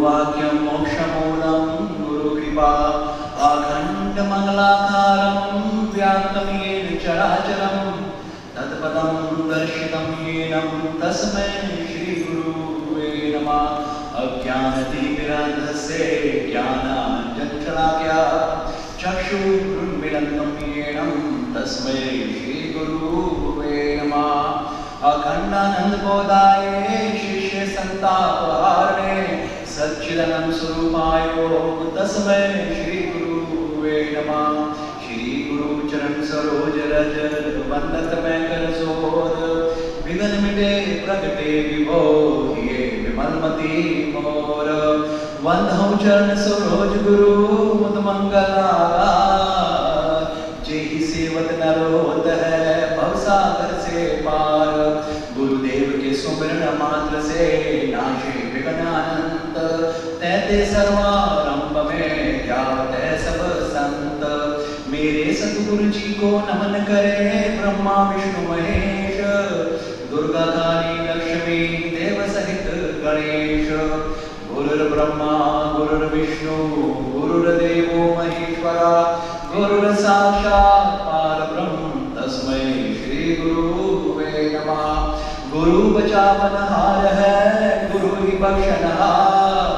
गुरुवाक्यं मोक्षमूलं गुरुकृपा अखण्डमङ्गलाकारं व्याप्तं येन चराचरं तत्पदं दर्शितं येन तस्मै श्रीगुरुवे नमः। अज्ञानतिमिरान्धस्य ज्ञानाञ्जनशलाकया चक्षुरुन्मीलितं येन तस्मै श्रीगुरुवे नमः। अखण्डानन्दबोधाय शिष्यसन्तापहारिणे सच्चिदानन्द स्वरूपाय तस्मै श्रीगुरुवे नमः। श्री गुरु चरण सरोज रज वंदत मैं कर जोर विघ्न मिटे प्रगटे विभो ये विमलमति मोर वंदहु चरण सरोज गुरु मुद मंगला जेहि सेवत नरोत है भवसागर से पार गुरुदेव के सुमिरन मात्र से नाशे विघ्न अनंत तैते सर्वारंभ में ध्यावत है सब संत। मेरे सतगुरु जी को नमन करे ब्रह्मा विष्णु महेश दुर्गा काली लक्ष्मी देव सहित गणेश। गुरुर्ब्रह्मा गुरुर्विष्णु गुरुर्देवो महेश्वरा गुरुर् साक्षात् परब्रह्म तस्मै श्री गुरुवे नमः। गुरु बचावनहार है गुरु ही बख्शनहार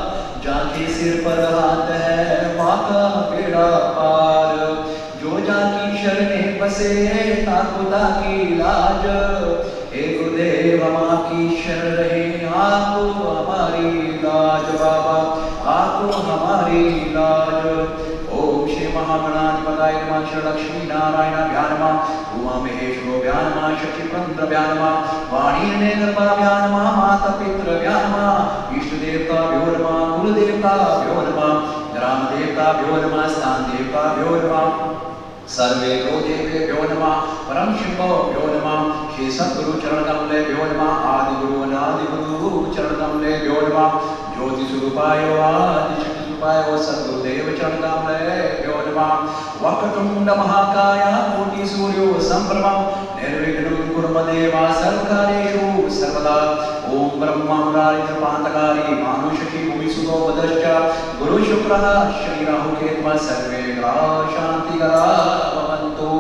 जाके सिर पर हाथ है माता बेड़ा पार जो जाकी शरणे बसे ताको ताकी लाज हे गुरुदेव माँ की शरण रहे आपको हमारी लाज बाबा आपको हमारी लाज। ओम श्री महागणाधिपताय नमः श्री लक्ष्मी नारायणाभ्यां नमः उमा महेश्वराभ्यां नमः शशिपंद्राभ्यां नमः वाणी नेत्रपाभ्यां नमः माता पितृभ्यां नमः इष्ट देवताभ्यो नमः कुल देवताभ्यो नमः ग्राम देवताभ्यो नमः स्थान देवताभ्यो नमः सर्वे देवेभ्यो नमः परम शिवभ्यो नमः श्री सद्गुरु चरण कमलेभ्यो नमः आदि गुरु अनादि गुरु चरण कमलेभ्यो नमः ज्योति स्वरूपाय आदि शक्ति स्वरूपाय सद्गुरुदेव चरण कमलेभ्यो नमः वक्रतुंड महाकाय कोटि सूर्यो संप्रभं निर्विघ्नं कुरु मम देव सर्वकार्येषु सर्वदा। ओम ब्रह्मा मुरारी कृपान्तकारी मानुषकी भूमि सुतो वदश्च गुरु शुक्रः शनि राहु केतवः सर्वे ग्रहाः शान्तिकराः भवन्तु।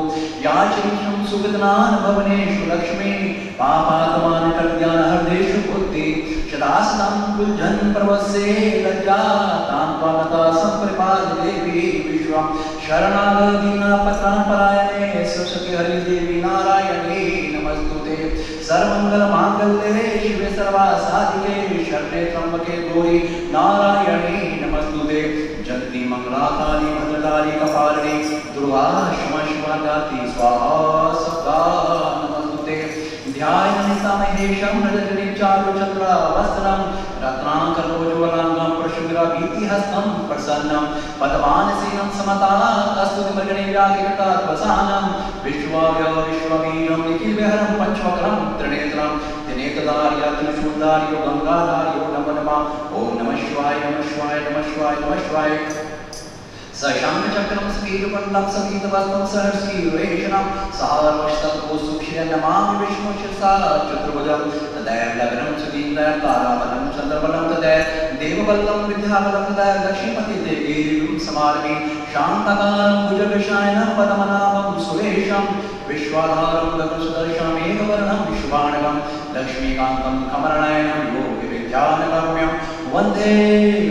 या श्रीशं सुविद्नान भवनेषु लक्ष्मी पापात्मान कल्याण हृदेषु बुद्धि शदासनं कुलजन प्रवसे लज्जा तां त्वमता संप्रपाद देवी विश्वं शरणागतिना पत्रापरायणे सरस्वती हरि देवी नारायणी नमस्तुते। सर्वमंगल मांगल्ये शिवे सर्वासाधिके शरणे त्र्यंबके गौरी नारायणी नमस्तुते। जगति मंगलाकाली भद्रकाली कपालिनी दुर्गा क्षमा शिवा गाति स्वाहा सदा नमस्तुते। ध्यायनिता महेशं रजनी चारुचंद्र वस्त्रं रत्नाकरोज्ज्वलांगं प्रशुभ्रभीतिहस्तं प्रसन्नं पद्मानसेनं समता स्तुतिमर्गणे व्याघ्रतात्वसानं विश्वाव्य विश्ववीरं निखिलविहरं पंचवक्त्रं त्रिनेत्रं त्रिनेत्रधार्य त्रिशूलधार्यो गंगाधार्यो नमो नमः। ओम नमः शिवाय नमः शिवाय नमः शिवाय नमः शिवाय। सशांक चक्रम स्फीरपंडम समीतवस्तं सहर्षीरेशनं सहर्षतत्को सुक्षिरं नमामि विष्णु शिरसा चतुर्भुजं तदैव लग्नं सुदीन्दं ताराबलं चन्द्रबलं तदैव देवबलं विद्याबलं तदैव लक्ष्मीपतिदेवीं समारमि शान्तकारं भुजगशयनं पद्मनाभं सुरेशं विश्वाधारं गगनसदृशं मेघवर्णं विश्वाणकं लक्ष्मीकान्तं कमलनयनं योगिविद्यानगम्यं वन्दे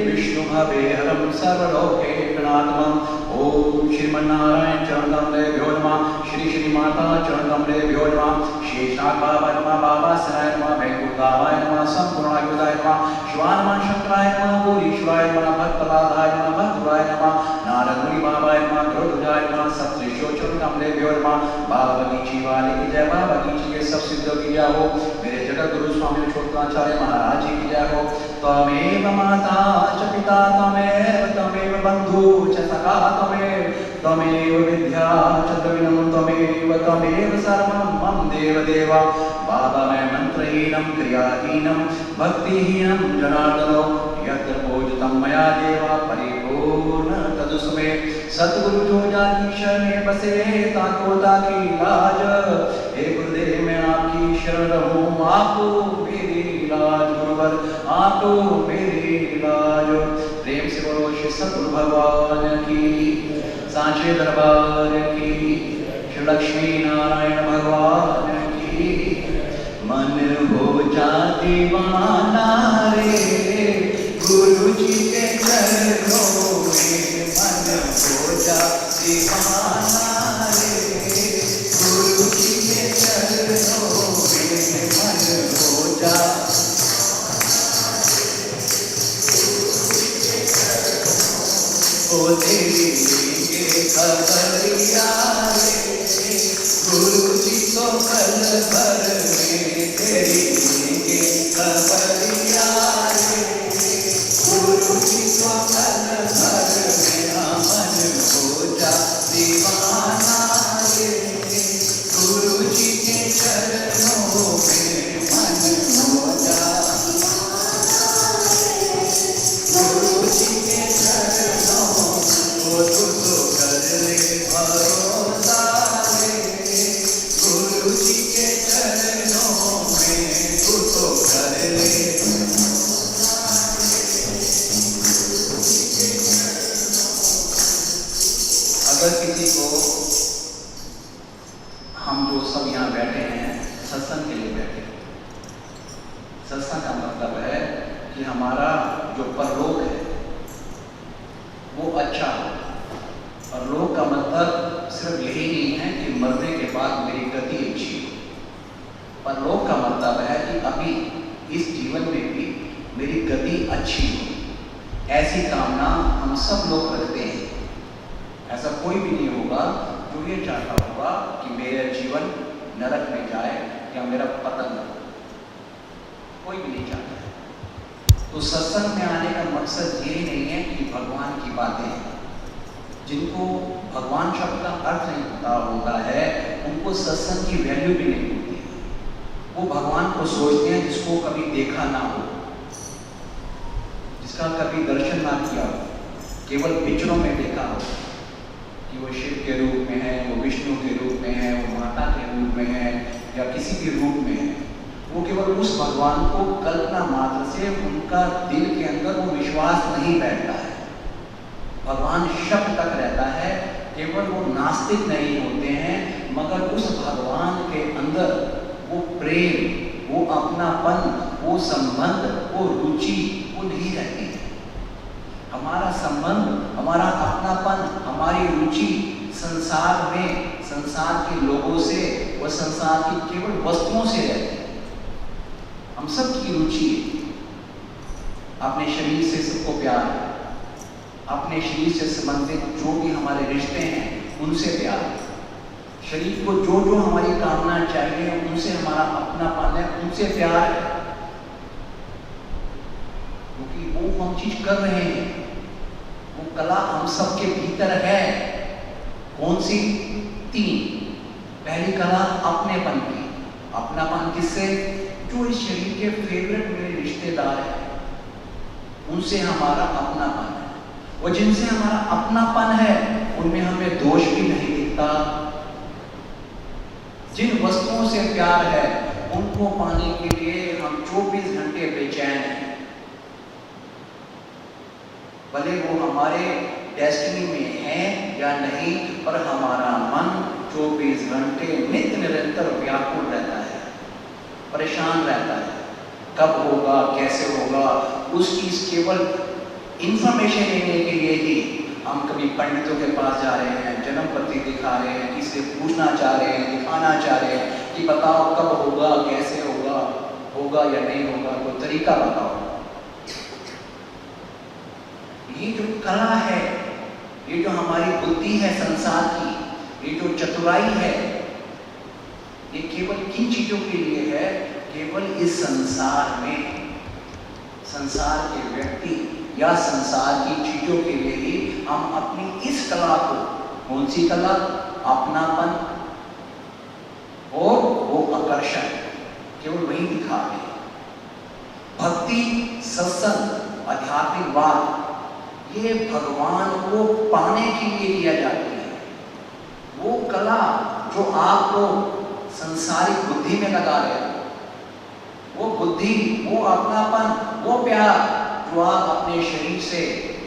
विष्णुभवेहरं सर्वलोकैकनाथम्। ओम श्रीमन्नारायण चरण कमलेभ्यो नमः श्री श्री माता चरण कमलेभ्यो नमः शेषनाग बाबा नमः बाबा सराय नमः वैकुंठाय नमः संपूर्णायुधाय नमः शिवाय नमः शंकराय नमः गौरीश्वराय नमः भक्तलादाय नमः भक्तुराय नमः नारदमुनि बाबाय नमः गरुड़ध्वजाय नमः सप्तऋषियों चरण कमलेभ्यो नमः। बाबा बगीची वाले की जय, बाबा बगीची के सब सिद्धों की जय हो। मेरे जगत गुरु स्वामी छोटकाचार्य महाराज जी की जय हो। त्वमेव माता च पिता त्वमेव बंधु च सखा त्वमेव विद्या च द्रविणं त्वमेव सर्वं मम देव देवा। बाबा मैं मंत्रहीनं क्रियाहीनं भक्तिहीनं जनार्दनो यत्र पूजितं मया देवा परिपूर्ण तदुस्मे। सतगुरु जो जाकी शरणे बसे ताको ताकी लाज। हे गुरुदेव मैं आपकी शरण रहूं आपको मेरी इलाज गुरुवर, आप तो मेरी इलाज। प्रेम से बोलो श्री सद्गुरु भगवान की, सांचे दरबार की, श्री लक्ष्मी नारायण भगवान की। मन हो जा दीवाना रे गुरु जी के चरणों में, मन हो जा दीवाना रे गुरु जी के चरणों में, मन हो जा। ओ तेरी लेंगे खबरिया रे गुरु जी को कल भर में, तेरी लेंगे खबरिया रे गुरु जी को कल भर में, मन हो जा दीवाना रे गुरु जी के चरणों में, मन हो जा गुरु जी के चरणों। ओ तू तो कर ले भरोसा रे गुरु जी के चरणों में, तू तो कर ले। अगर किसी को, हम जो सब यहाँ बैठे हैं सत्संग के लिए बैठे हैं, सत्संग का मतलब है कि हमारा जो परलोक है वो अच्छा हो। परलोक का मतलब सिर्फ यही नहीं है कि मरने के बाद मेरी गति अच्छी हो। परलोक का मतलब है कि अभी इस जीवन में भी मेरी गति अच्छी हो। ऐसी कामना हम सब लोग रखते हैं। ऐसा कोई भी नहीं होगा जो ये चाहता होगा कि मेरा जीवन नरक में जाए या मेरा पतन हो। कोई भी नहीं चाहता है। तो सत्संग में आने का मकसद ये नहीं है कि भगवान की बातें हैं। जिनको भगवान शब्द का अर्थ नहीं पता होता है उनको सत्संग की वैल्यू भी नहीं होती। वो भगवान को सोचते हैं जिसको कभी देखा ना हो, जिसका कभी दर्शन ना किया हो, केवल पिक्चरों में देखा हो कि वो शिव के रूप में है, वो विष्णु के रूप में है, वो माता के रूप में है या किसी भी रूप में है। वो केवल उस भगवान को कल्पना मात्र से उनका दिल के अंदर वो विश्वास नहीं बैठता है। भगवान शब्द तक रहता है, केवल वो नास्तिक नहीं होते हैं, मगर उस भगवान के अंदर वो प्रेम, वो अपनापन, वो संबंध, वो रुचि वो नहीं रहती है। हमारा संबंध, हमारा अपनापन, हमारी रुचि संसार में, संसार के लोगों से, वह संसार की केवल वस्तुओं से रहती है। हम सबकी रुचि अपने शरीर से सबको प्यार है, अपने शरीर से संबंधित जो भी हमारे रिश्ते हैं उनसे प्यार है। शरीर को जो जो हमारी कामना चाहिए उनसे हमारा अपनापन है, उनसे प्यार है, क्योंकि वो हम चीज कर रहे हैं। वो कला हम सबके भीतर है। कौन सी? 3। पहली कला अपनेपन की। अपनापन किससे? जो इस शरीर के फेवरेट मेरे रिश्तेदार हैं उनसे हमारा अपनापन है। और जिनसे हमारा अपनापन है उनमें हमें दोष भी नहीं दिखता। जिन वस्तुओं से प्यार है उनको पाने के लिए हम 24 घंटे बेचैन हैं। भले वो हमारे डेस्टिनी में है या नहीं, पर हमारा मन 24 घंटे नित्य निरंतर व्याकुल रहता है, परेशान रहता है। कब होगा, कैसे होगा, उसकी केवल इंफॉर्मेशन लेने के लिए ही हम कभी पंडितों के पास जा रहे हैं, जन्म पत्री दिखा रहे हैं, किसी से पूछना चाह रहे हैं, दिखाना चाह रहे हैं कि बताओ कब होगा, कैसे होगा, होगा या नहीं होगा, कोई तरीका बताओ। ये जो कला है, ये जो हमारी बुद्धि है संसार की, ये जो चतुराई है, ये केवल किन चीजों के लिए है? केवल इस संसार में, संसार के व्यक्ति या संसार की चीजों के लिए ही हम अपनी इस कला को, कौन सी कला? अपनापन और वो आकर्षण, केवल वही दिखाते हैं। भक्ति, सत्संग, आध्यात्मिकवाद, ये भगवान को पाने के लिए किया जाती है। वो कला जो आपको संसारिक बुद्धि में लगा रहे हो, वो बुद्धि, वो अपनापन, वो प्यार जो आप अपने शरीर से,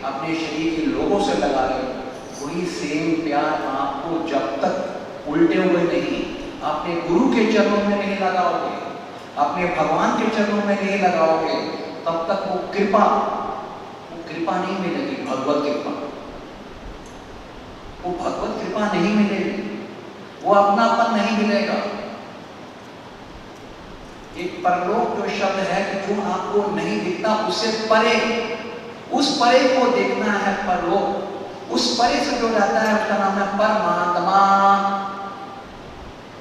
अपने शरीर के लोगों से लगा रहे हो, वही सेम प्यार आपको जब तक उल्टे हुए नहीं, अपने गुरु के चरणों में नहीं लगाओगे, अपने भगवान के चरणों में नहीं लगाओगे, तब तक वो कृपा नहीं मिलेगी। भगवत कृपा, वो भगवत कृपा नहीं मिलेगी, वो अपनापन नहीं मिलेगा। एक परलोक जो शब्द है कि जो आपको नहीं दिखता, उससे परे, उस परे को देखना है परलोक। उस परे से जो रहता है उसका नाम है परमात्मा।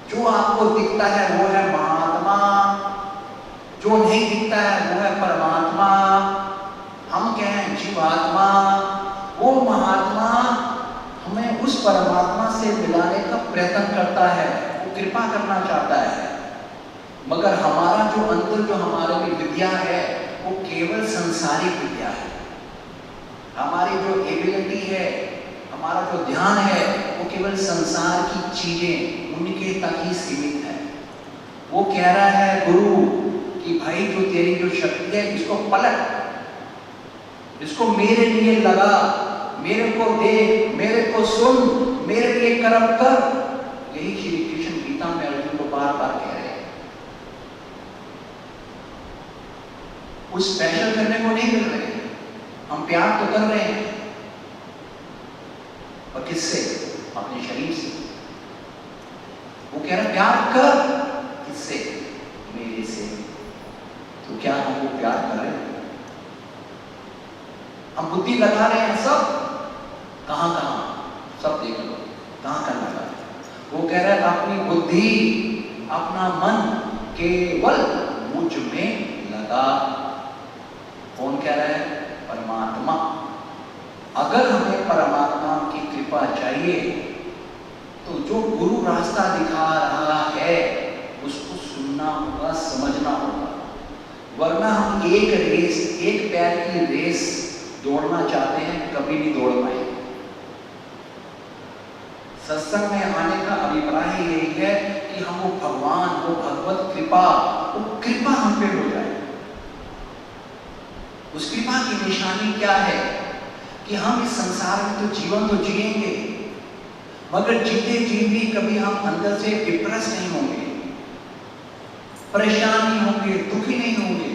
जो आपको दिखता है वो है महात्मा, जो नहीं दिखता है वो है परमात्मा। हम कहें जीवात्मा, वो महात्मा हमें उस परमात्मा से मिलाने का प्रयत्न करता है, वो कृपा करना चाहता है। मगर हमारा जो अंदर जो हमारे में विद्या है वो केवल संसारिक विद्या है। हमारी जो एबिलिटी है, हमारा जो ध्यान है, वो केवल संसार की चीजें, उनके तक ही सीमित है। वो कह रहा है गुरु कि भाई जो तेरी जो शक्ति है इसको पलट, इसको मेरे लिए लगा, मेरे को देख, मेरे को सुन, मेरे लिए कर्म कर। यही श्री कृष्ण गीता में अर्जुन को बार बार कह रहे हैं। कुछ स्पेशल करने को नहीं मिल रहे, हम प्यार तो कर रहे हैं, और किससे? अपने शरीर से। वो कह रहा प्यार कर, किससे? मेरे से। तो क्या हम वो प्यार कर रहे हैं? हम बुद्धि लगा रहे हैं सब, कहां सब देख लो, कहां लगा रहे हैं? वो कह रहा है अपनी बुद्धि, अपना मन केवल मुझ में लगा। कौन कह रहा है? परमात्मा। अगर हमें परमात्मा की कृपा चाहिए तो जो गुरु रास्ता दिखा रहा है उसको सुनना होगा, समझना होगा। वरना हम एक रेस, एक पैर की रेस दौड़ना चाहते हैं, कभी नहीं दौड़ पाएंगे। सत्संग में आने का अभिप्राय यही है कि हम वो भगवान, वो भगवत कृपा, वो कृपा हम पे हो जाए। उस कृपा की निशानी क्या है कि हम इस संसार में तो जीवन तो जिएंगे, मगर जीते जी भी कभी हम अंदर से डिप्रेस नहीं होंगे, परेशान नहीं होंगे, दुखी नहीं होंगे।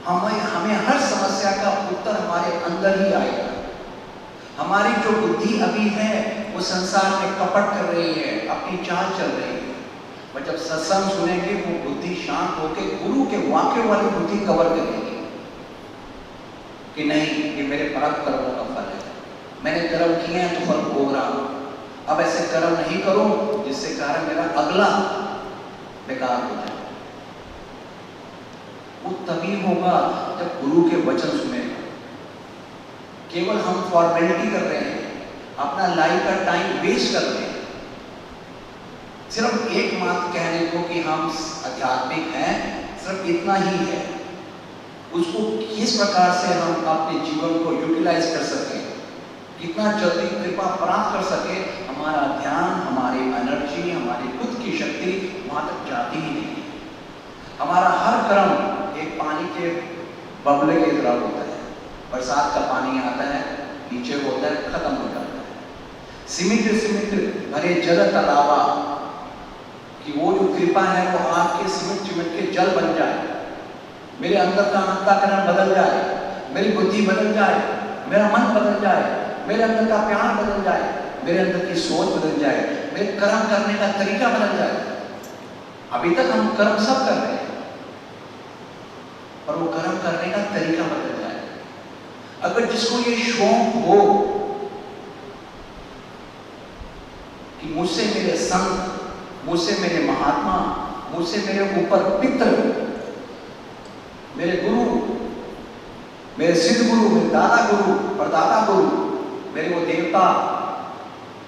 हमें हर समस्या का उत्तर हमारे अंदर ही आएगा। हमारी जो बुद्धि अभी है वो संसार में कपट कर रही है, अपनी चाल चल रही है। पर जब सत्संग सुनेंगे वो बुद्धि शांत होकर गुरु के वाक्य वाली बुद्धि कवर करेगी कि नहीं, ये मेरे परम कर्मों का फल है, मैंने कर्म किए हैं तो फल भोग रहा हूं। अब ऐसे कर्म नहीं करूं जिससे कारण मेरा अगला बेकार हो जाए। वो तभी होगा जब गुरु के वचन सुनेगा। केवल हम फॉर्मेलिटी कर रहे हैं, अपना लाइफ का टाइम वेस्ट कर रहे हैं, सिर्फ एक मात्र कहने को कि हम आध्यात्मिक हैं, सिर्फ इतना ही है। उसको किस प्रकार से हम अपने जीवन को यूटिलाइज कर सके, कितना जल्दी कृपा प्राप्त कर सके, हमारा ध्यान, हमारी एनर्जी, हमारी खुद की शक्ति वहां तक जाती ही नहीं। हमारा हर कर्म एक पानी के बबले की तरह होता है। बरसात का पानी आता है, नीचे होता है, खत्म हो जाता है। सीमित भरे जल तालाबा कि वो जो कृपा है वो आपके सीमित के जल बन जाए, मेरे अंदर का अंतःकरण बदल जाए, मेरी बुद्धि बदल जाए, मेरा मन बदल जाए, मेरे अंदर का प्यार बदल जाए, मेरे अंदर की सोच बदल जाए, मेरे कर्म करने का तरीका बदल जाए। अभी तक हम कर्म सब कर रहे हैं, पर वो कर्म करने का तरीका बदल जाए। अगर जिसको ये शौक हो कि मुझसे मेरे संत, मुझसे मेरे महात्मा, मुझसे मेरे ऊपर पितृ, मेरे गुरु, मेरे सिद्ध गुरु, मेरे दादा गुरु, परदादा गुरु, मेरे वो देवता,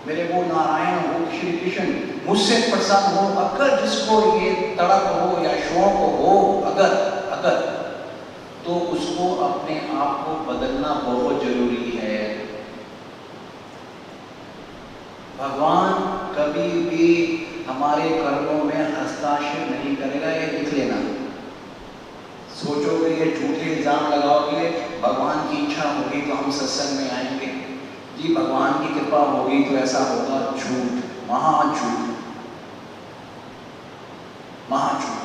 मेरे वो नारायण, वो श्री कृष्ण मुझसे प्रसन्न हो, अगर जिसको ये तड़प हो या शौक हो, अगर तो उसको अपने आप को बदलना बहुत जरूरी है। भगवान कभी भी हमारे कर्मों में हस्ताक्षर नहीं करेगा, ये लिख लेना। सोचोगे, ये झूठे इल्जाम लगाओगे, भगवान की इच्छा होगी तो हम सत्संग में आएंगे, जी भगवान की कृपा होगी तो ऐसा होगा। झूठ, महाझूठ, महाझूठ।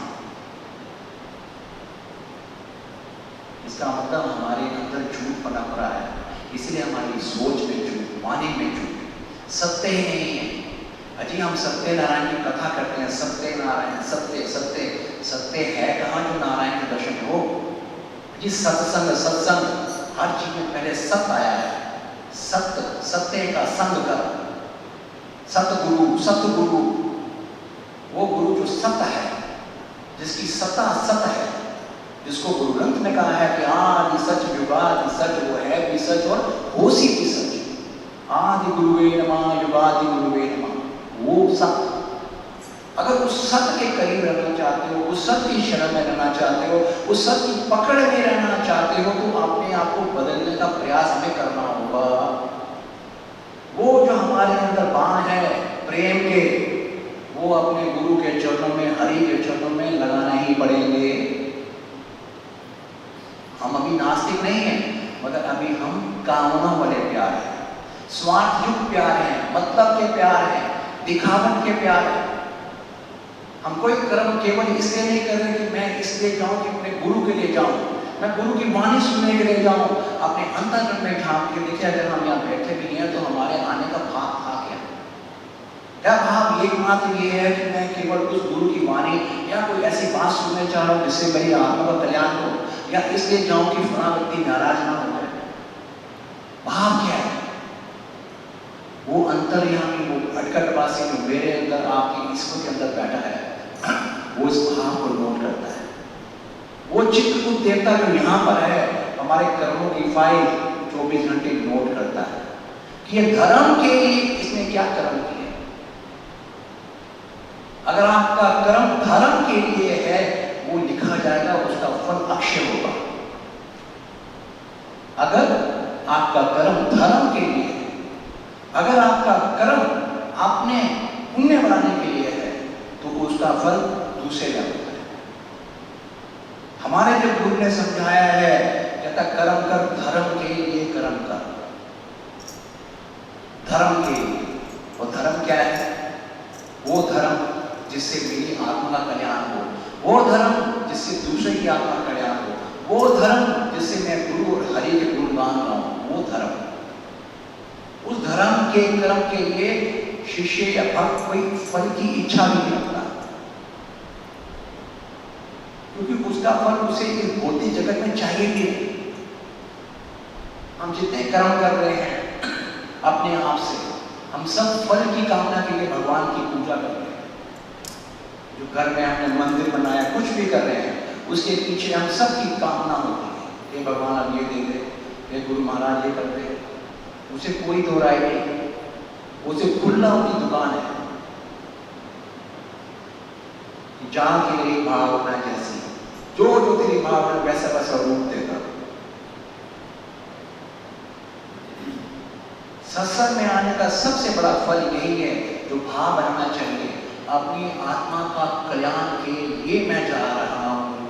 इसका मतलब हमारे अंदर झूठ पनप रहा है, इसलिए हमारी सोच में झूठ, वाणी में झूठ, सत्य ही नहीं है। अजी हम सत्यनारायण की कथा करते हैं, सत्यनारायण, सत्य सत्य सत्य है कहाँ जो नारायण के दर्शन हो। जी सत्संग, सत्संग, हर चीज में पहले सत्य आया है। सत्य, सत्य का संग कर, सतगुरु, सतगुरु, वो गुरु जो सत्य है, जिसकी सत्ता सत्य है, जिसको गुरु ग्रंथ में कहा है कि आदि सच, युगादि सच, वो है भी सच और होसी भी सच। आदि गुरुवे नमः, युगादि गुरुवे नमः, वो सत्य। अगर उस सत्य के करीब रहना चाहते हो, उस सत्य की शरण में रहना चाहते हो, उस सत्य की पकड़ में रहना चाहते हो, तो अपने आप को बदलने का प्रयास हमें करना होगा। वो जो हमारे अंदर बाण है प्रेम के, वो अपने गुरु के चरणों में, हरि के चरणों में लगाना ही पड़ेंगे। हम अभी नास्तिक नहीं हैं, मगर अभी हम कामना वाले प्यार हैं, स्वार्थयुक्त प्यार हैं, मतलब के प्यार हैं, दिखावट के प्यार हैं। हम कोई कर्म केवल इसलिए नहीं कर रहे कि मैं इसलिए जाऊं कि अपने गुरु के लिए जाऊं, मैं गुरु की वाणी सुनने के लिए जाऊं। अपने अंतर्गत में झांक के देखिए, अगर हम यहाँ बैठे भी हैं तो हमारे आने का भाव आ गया क्या? भाव एकमात्र ये है कि मैं केवल उस गुरु की वाणी या कोई ऐसी बात सुनने चाह रहा हूँ जिससे मेरी आत्मा का कल्याण हो, या इसलिए जाऊं कि फला व्यक्ति नाराज ना हो जाए। भाव क्या है? वो अंतर्यामी, वो अटकटवासी जो मेरे अंदर, आपके ईश्वर के अंदर बैठा है, वो इस भाव को नोट करता है। वो चित्रकूट देवता जो यहाँ पर है, हमारे कर्मों की फाइल 24 घंटे नोट करता है कि ये धर्म के लिए इसने क्या कर्म किए। अगर आपका कर्म धर्म के लिए है, वो लिखा जाएगा, उसका फल अक्षय होगा। अगर आपका कर्म धर्म के लिए है, अगर आपका कर्म अपने पुण्य बढ़ाने के लिए है, तो उसका फल दूसरे का होता है। हमारे जो गुरु ने समझाया है, कहता कर्म कर, धर्म के लिए कर्म कर, धर्म के लिए। और धर्म क्या है? वो धर्म जिससे मेरी आत्मा का कल्याण हो, वो धर्म जिससे दूसरे की आत्मा का कल्याण हो, वो धर्म जिससे मैं गुरु और हरि के गुणगान गाऊं, वो धर्म। उस धर्म के कर्म के लिए शिष्य या भक्त कोई फल की इच्छा नहीं रखता, क्योंकि उसका फल उसे इस भौतिक जगत में चाहिए भी नहीं। हम जितने कर्म कर रहे हैं अपने आप से, हम सब फल की कामना के लिए भगवान की पूजा कर रहे हैं। जो घर में हमने मंदिर बनाया, कुछ भी कर रहे हैं, उसके पीछे हम सब की कामना होती है, ये भगवान अब ये दे दे, ये गुरु महाराज ये कर दे। उसे कोई दो राय नहीं, उसे खुला उनकी दुकान है। जहां की तेरी भावना जैसी, जो जो तेरी भावना वैसा वैसा रूप देगा। सत्संग में आने का सबसे बड़ा फल यही है, जो भाव बनना चाहिए, अपनी आत्मा का कल्याण के लिए मैं जा रहा हूं।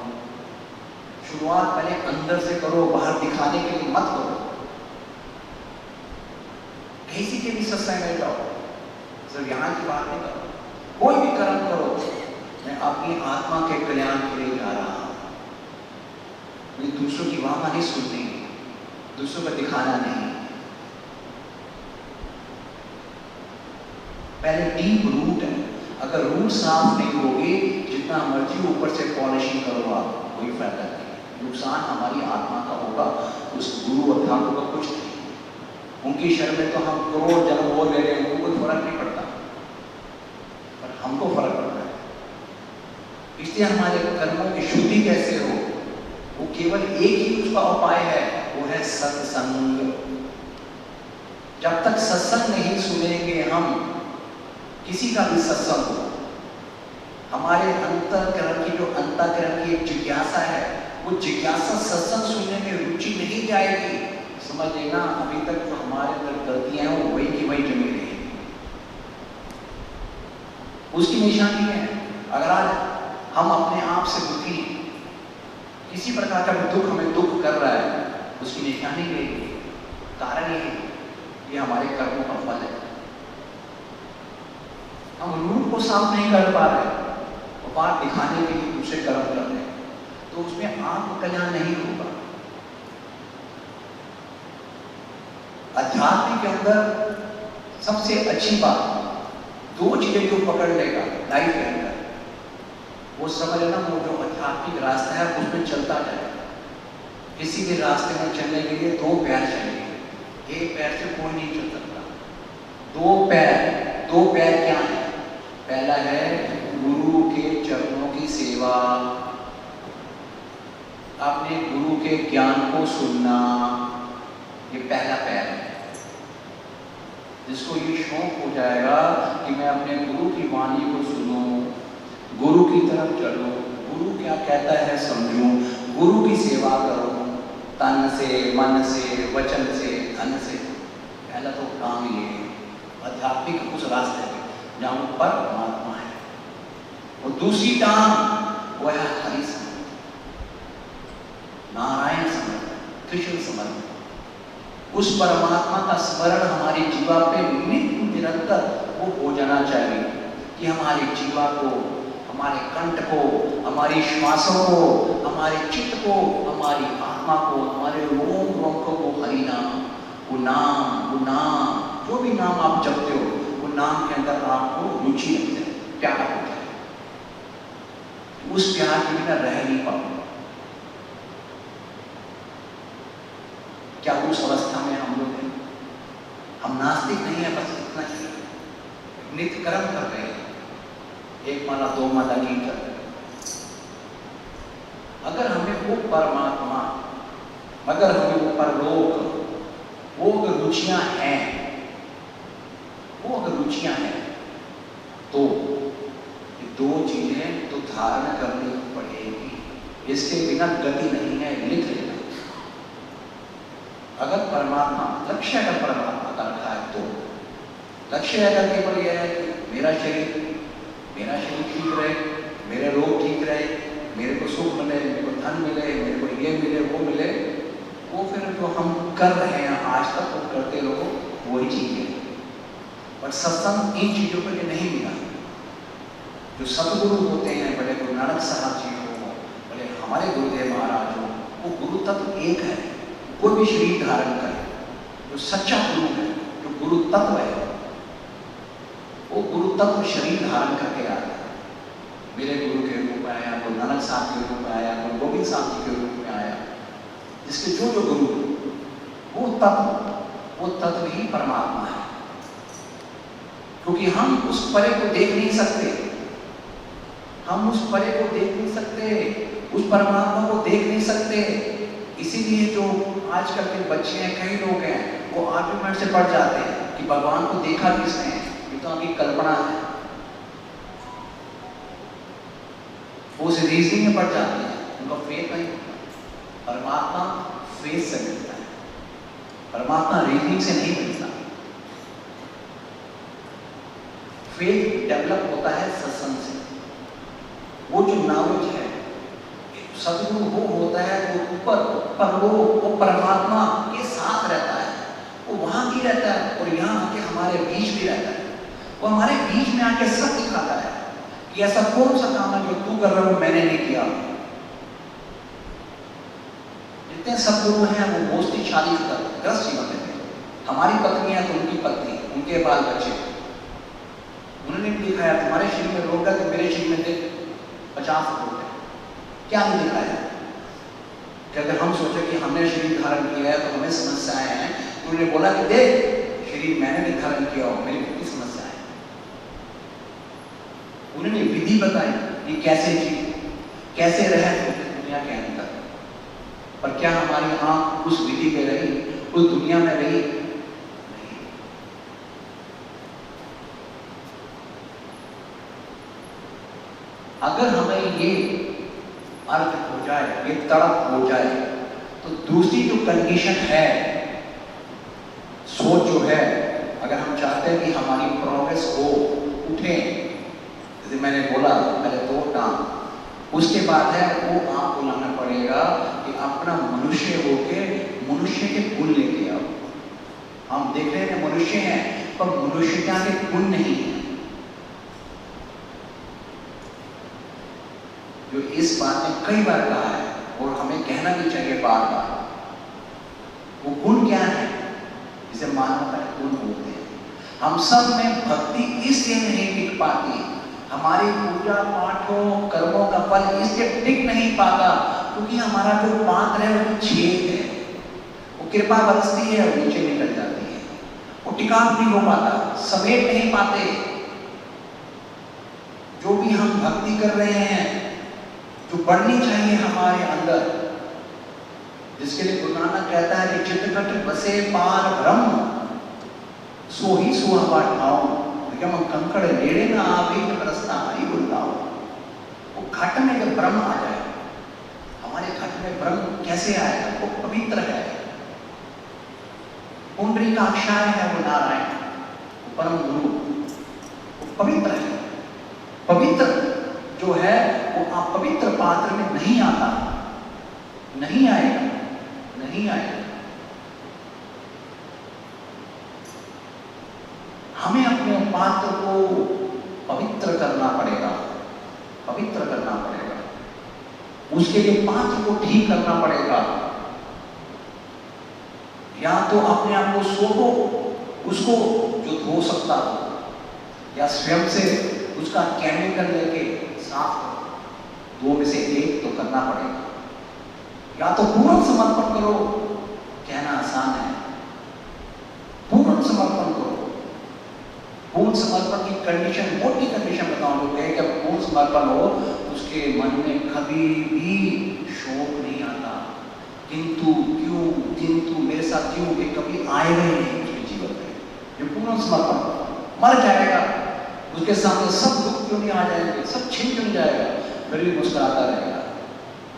शुरुआत पहले अंदर से करो, बाहर दिखाने के लिए मत करो। किसी के भी सत्संग में जाओ, सिर्फ यहाँ की बात नहीं करो, कोई भी कर्म करो, मैं अपनी आत्मा के कल्याण के लिए जा रहा हूं। मुझे दूसरों की वाह नहीं सुननी, दूसरों को दिखाना नहीं। पहले डीप रूट है। अगर रूट साफ नहीं होगी, जितना मर्जी ऊपर से पॉलिशिंग करो आप, कोई फायदा नहीं। नुकसान हमारी आत्मा का होगा, उस गुरु और ठाकुर का कुछ नहीं। उनकी शरण में तो हम करोड़ जन्म और ले रहे हैं, उनको कोई फर्क नहीं पड़ता, पर हमको फर्क पड़ता है। इसलिए हमारे कर्मों की शुद्धि कैसे हो, वो केवल एक ही उसका उपाय है, वो है सत्संग। जब तक सत्संग नहीं सुनेंगे हम, किसी का भी सत्संग हो, हमारे अंतःकरण की जो अंतःकरण की एक जिज्ञासा है, वो जिज्ञासा सत्संग सुनने में रुचि नहीं जाएगी। समझ लेना, अभी तक जो हमारे अंदर गलतियां हैं वो वही की वही जमी रहेगी। उसकी निशानी है, अगर आज हम अपने आप से दुखी किसी प्रकार का दुख हमें दुख कर रहा है, उसकी निशानी यही है, कारण यही है, ये हमारे कर्मों का फल है। हम रूप को साफ नहीं कर पा रहे, बात दिखाने के लिए दूसरे कर्म कर रहे हैं, तो उसमें आत्म कल्याण नहीं होगा। अध्यात्म के अंदर सबसे अच्छी बात, दो चीजें जो पकड़ लेगा लाइफ के अंदर, वो समझ लेना, वो जो आध्यात्मिक रास्ता है उसमें चलता जाए। किसी भी रास्ते में चलने के लिए दो पैर चाहिए, एक पैर से कोई नहीं चल सकता। दो पैर क्या है? पहला है गुरु के चरणों की सेवा, अपने गुरु के ज्ञान को सुनना, ये पहला पैर है। जिसको ये शौक हो जाएगा कि मैं अपने गुरु की वाणी को सुनूं, गुरु की तरफ चलूं, गुरु क्या कहता है समझूं, गुरु की सेवा करूं, तन से, मन से, वचन से, धन से। पहला तो काम ये है आध्यात्मिक उस रास्ते पे जहां पर परमात्मा है। और दूसरी टांग वो है हरि स्मरण, नारायण स्मरण, कृष्ण स्मरण। उस परमात्मा का स्मरण हमारी जीवा पे नित्य निरंतर वो हो जाना चाहिए कि हमारे जीवा को, हमारे कंठ को, हमारी श्वासों को, हमारे चित्त को, हमारी आत्मा को, हमारे रोम रोम को हरि नाम, वो नाम, जो भी नाम आप जपते हो, वो नाम के अंदर आपको रुचि लगता है, प्यार होता है। उस प्यार के बिना रह नहीं पाओगे। क्या उस अवस्था में हम लोग हैं? हम नास्तिक नहीं है, बस इतना ही नित्य कर्म कर रहे हैं, एक माला दो माला नहीं कर रहे। अगर हमें वो परमात्मा, अगर हमें वो परलोक, वो अगर रुचियां हैं, तो ये दो चीजें तो धारण करनी पड़ेगी, इसके बिना गति नहीं है, लिख लेना। अगर परमात्मा लक्ष्य, अगर परमात्मा का रखा है तो लक्ष्य अगर केवल यह है कि मेरा शरीर ठीक रहे, मेरे रोग ठीक रहे, मेरे को सुख मिले, मेरे को धन मिले, मेरे को ये मिले, वो मिले, वो फिर जो हम कर रहे हैं आज तक वो करते रहो, वही चीज है। पर सत्संग इन चीजों पर ये नहीं मिला। जो सतगुरु होते हैं, बड़े गुरु नानक साहब जी हो, बड़े हमारे गुरुदेव महाराज हो, वो गुरु तत्व एक है। कोई भी शरीर धारण करे, जो सच्चा गुरु है, जो गुरु तत्व है, वो गुरु तत्व शरीर धारण करके आ गया। मेरे गुरु के रूप में आया, गुरु नानक साहब के रूप में आया, गुरु गोविंद साहब जी के रूप में आया। जिसके जो जो गुरु, वो तत्व ही परमात्मा है। क्योंकि हम उस परे को देख नहीं सकते, हम उस परे को देख नहीं सकते, उस परमात्मा को देख नहीं सकते। इसीलिए जो आजकल के बच्चे हैं, कई लोग हैं, वो आर्गुमेंट से पड़ जाते हैं कि भगवान को देखा किसने, ये तो आपकी कल्पना है। वो उस रीजनिंग में पड़ जाते हैं, उनका फेथ नहीं होता। परमात्मा फेथ से मिलता है, परमात्मा रीजनिंग से नहीं मिलता। फेथ डेवलप होता है सत्संग से। वो जो नॉलेज है, सतगुरु वो होता है जो ऊपर पर वो परमात्मा के साथ रहता है, वो वहां भी रहता है और यहाँ आके हमारे बीच भी रहता है। वो हमारे बीच में आके सब दिखाता है कि ऐसा कौन सा काम है जो तू कर रहा है वो मैंने नहीं किया। जितने सतगुरु हैं वो मोस्टली ग्रस्त जीवन में थे। हमारी पत्नी है तो उनकी पत्नी, उनके बाल बच्चे, उन्होंने भी दिखाया तुम्हारे शरीर में रोग है तो मेरे शरीर में देख 50 रोग है। क्या नहीं दिखाया कि अगर हम सोचे कि हमने शरीर धारण किया है तो हमें समस्याएं हैं, तो उन्होंने बोला कि देख शरीर मैंने नहीं धारण किया हो, मेरी कितनी समस्या है। उन्होंने विधि बताई कि कैसे जी, कैसे रहे दुनिया के अंदर। पर क्या हमारी आंख उस विधि पे रही, उस दुनिया में रही? नहीं। अगर हमें ये अर्थ हो जाए, ये तड़प हो जाए, तो दूसरी जो कंडीशन है, सोच जो है, अगर हम चाहते हैं कि हमारी प्रोग्रेस हो, उठे, जैसे मैंने बोला पहले 2 टांग, उसके बाद है वो आपको लाना पड़ेगा कि अपना मनुष्य होके मनुष्य के गुण लेके आओ। हम देख रहे हैं मनुष्य हैं पर मनुष्यता के गुण नहीं है। जो इस बात ने कई बार कहा है और हमें कहना भी चाहिए बार बार। वो गुण क्या है जिसे मानवता के गुण बोलते हैं। हम सब में भक्ति इसलिए नहीं टिक पाती, हमारी पूजा पाठों कर्मों का फल इसलिए टिक नहीं पाता क्योंकि हमारा जो पात्र है वो छेद है। वो कृपा बरसती है और नीचे निकल जाती है। वो टिकाव नहीं हो पाता, समेट नहीं पाते। जो भी हम भक्ति कर रहे हैं जो बढ़नी चाहिए हमारे अंदर, जिसके लिए गुरु नानक कहता है कि चित्तकट बसे पार ब्रह्म सो ही सुहावा ठाओ। हम कंकड़ नेड़े ना आवे तो रास्ता ही बुलाओ। वो घट में जब ब्रह्म आ जाए, हमारे घट में ब्रह्म कैसे आएगा? वो पवित्र है। पुंडरीकाक्षाय है वो नारायण, वो परम गुरु, वो पवित्र है। पवित्र जो है वो अपवित्र पात्र में नहीं आता, नहीं आएगा, नहीं आएगा। हमें अपने पात्र को पवित्र करना पड़ेगा, पवित्र करना पड़ेगा। उसके लिए पात्र को ठीक करना पड़ेगा। या तो अपने आप को सोको, उसको जो धो सकता हो, या स्वयं से उसका केमिकल लेके साफ करो। दो में से एक तो करना पड़ेगा। या तो पूर्ण समर्पण करो, कहना आसान है, पूर्ण समर्पण करो। पूर्ण समर्पण की कंडीशन, मोटी कंडीशन बताऊं है कि पूर्ण समर्पण हो उसके मन में कभी भी शोक नहीं आता, किंतु क्यों, किंतु मेरे साथ क्यों, ये कभी आएगा ही नहीं उसके जीवन में। जो पूर्ण समर्पण मर जाएगा, उसके सामने सब दुख क्यों नहीं आ जाएंगे, सब छिन क्यों जाएगा, फिर भी मुस्कुराता रहेगा।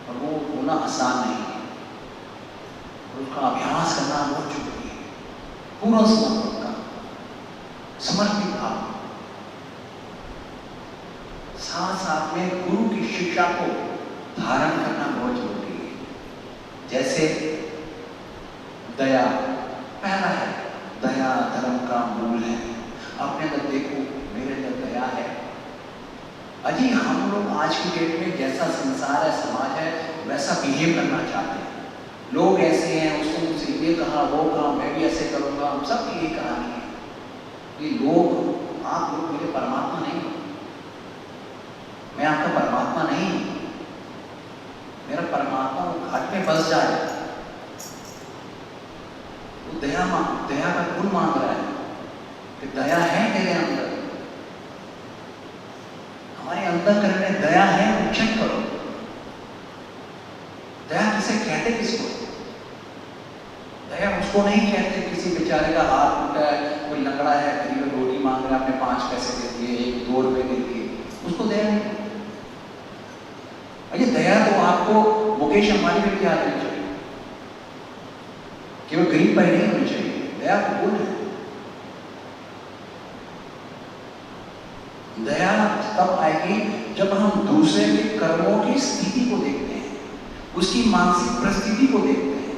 और वो होना आसान नहीं है, उसका अभ्यास करना बहुत जरूरी है। पूर्ण समर्पण का, समर्पित भाव, साथ साथ में गुरु की शिक्षा को धारण करना बहुत जरूरी है। जैसे दया, पहला है दया धर्म का मूल है। अपने अंदर देखो, मेरे अंदर दया है। अजी हम लोग आज की डेट में जैसा संसार है, समाज है, वैसा बिहेव करना चाहते हैं। लोग ऐसे हैं, उसने मुझसे ये कहा, वो कहा, मैं भी ऐसे करूंगा। हम सब की यही कहानी है। ये लोग, आप लोग मेरे परमात्मा नहीं, मैं आपका परमात्मा नहीं। मेरा परमात्मा वो घाट में बस जाए, वो दया का गुण मांग रहा है कि दया है तेरे अंदर, हमारे अंदर करने दया है, चेक करो। दया किसे कहते, किसको? दया उसको नहीं कहते किसी बेचारे का हाथ टूटा है, कोई लंगड़ा है, गरीब रोटी मांग रहा है, आपने 5 पैसे दे दिए, 1-2 रुपए दे दिए, उसको दया नहीं। अरे दया तो आपको मुकेश अंबानी में भी याद रखनी चाहिए कि वो गरीब भाई नहीं होनी चाहिए। दया को गुण है। दया तब आएगी जब हम दूसरे के कर्मों की स्थिति को देखते हैं, उसकी मानसिक परिस्थिति को देखते हैं,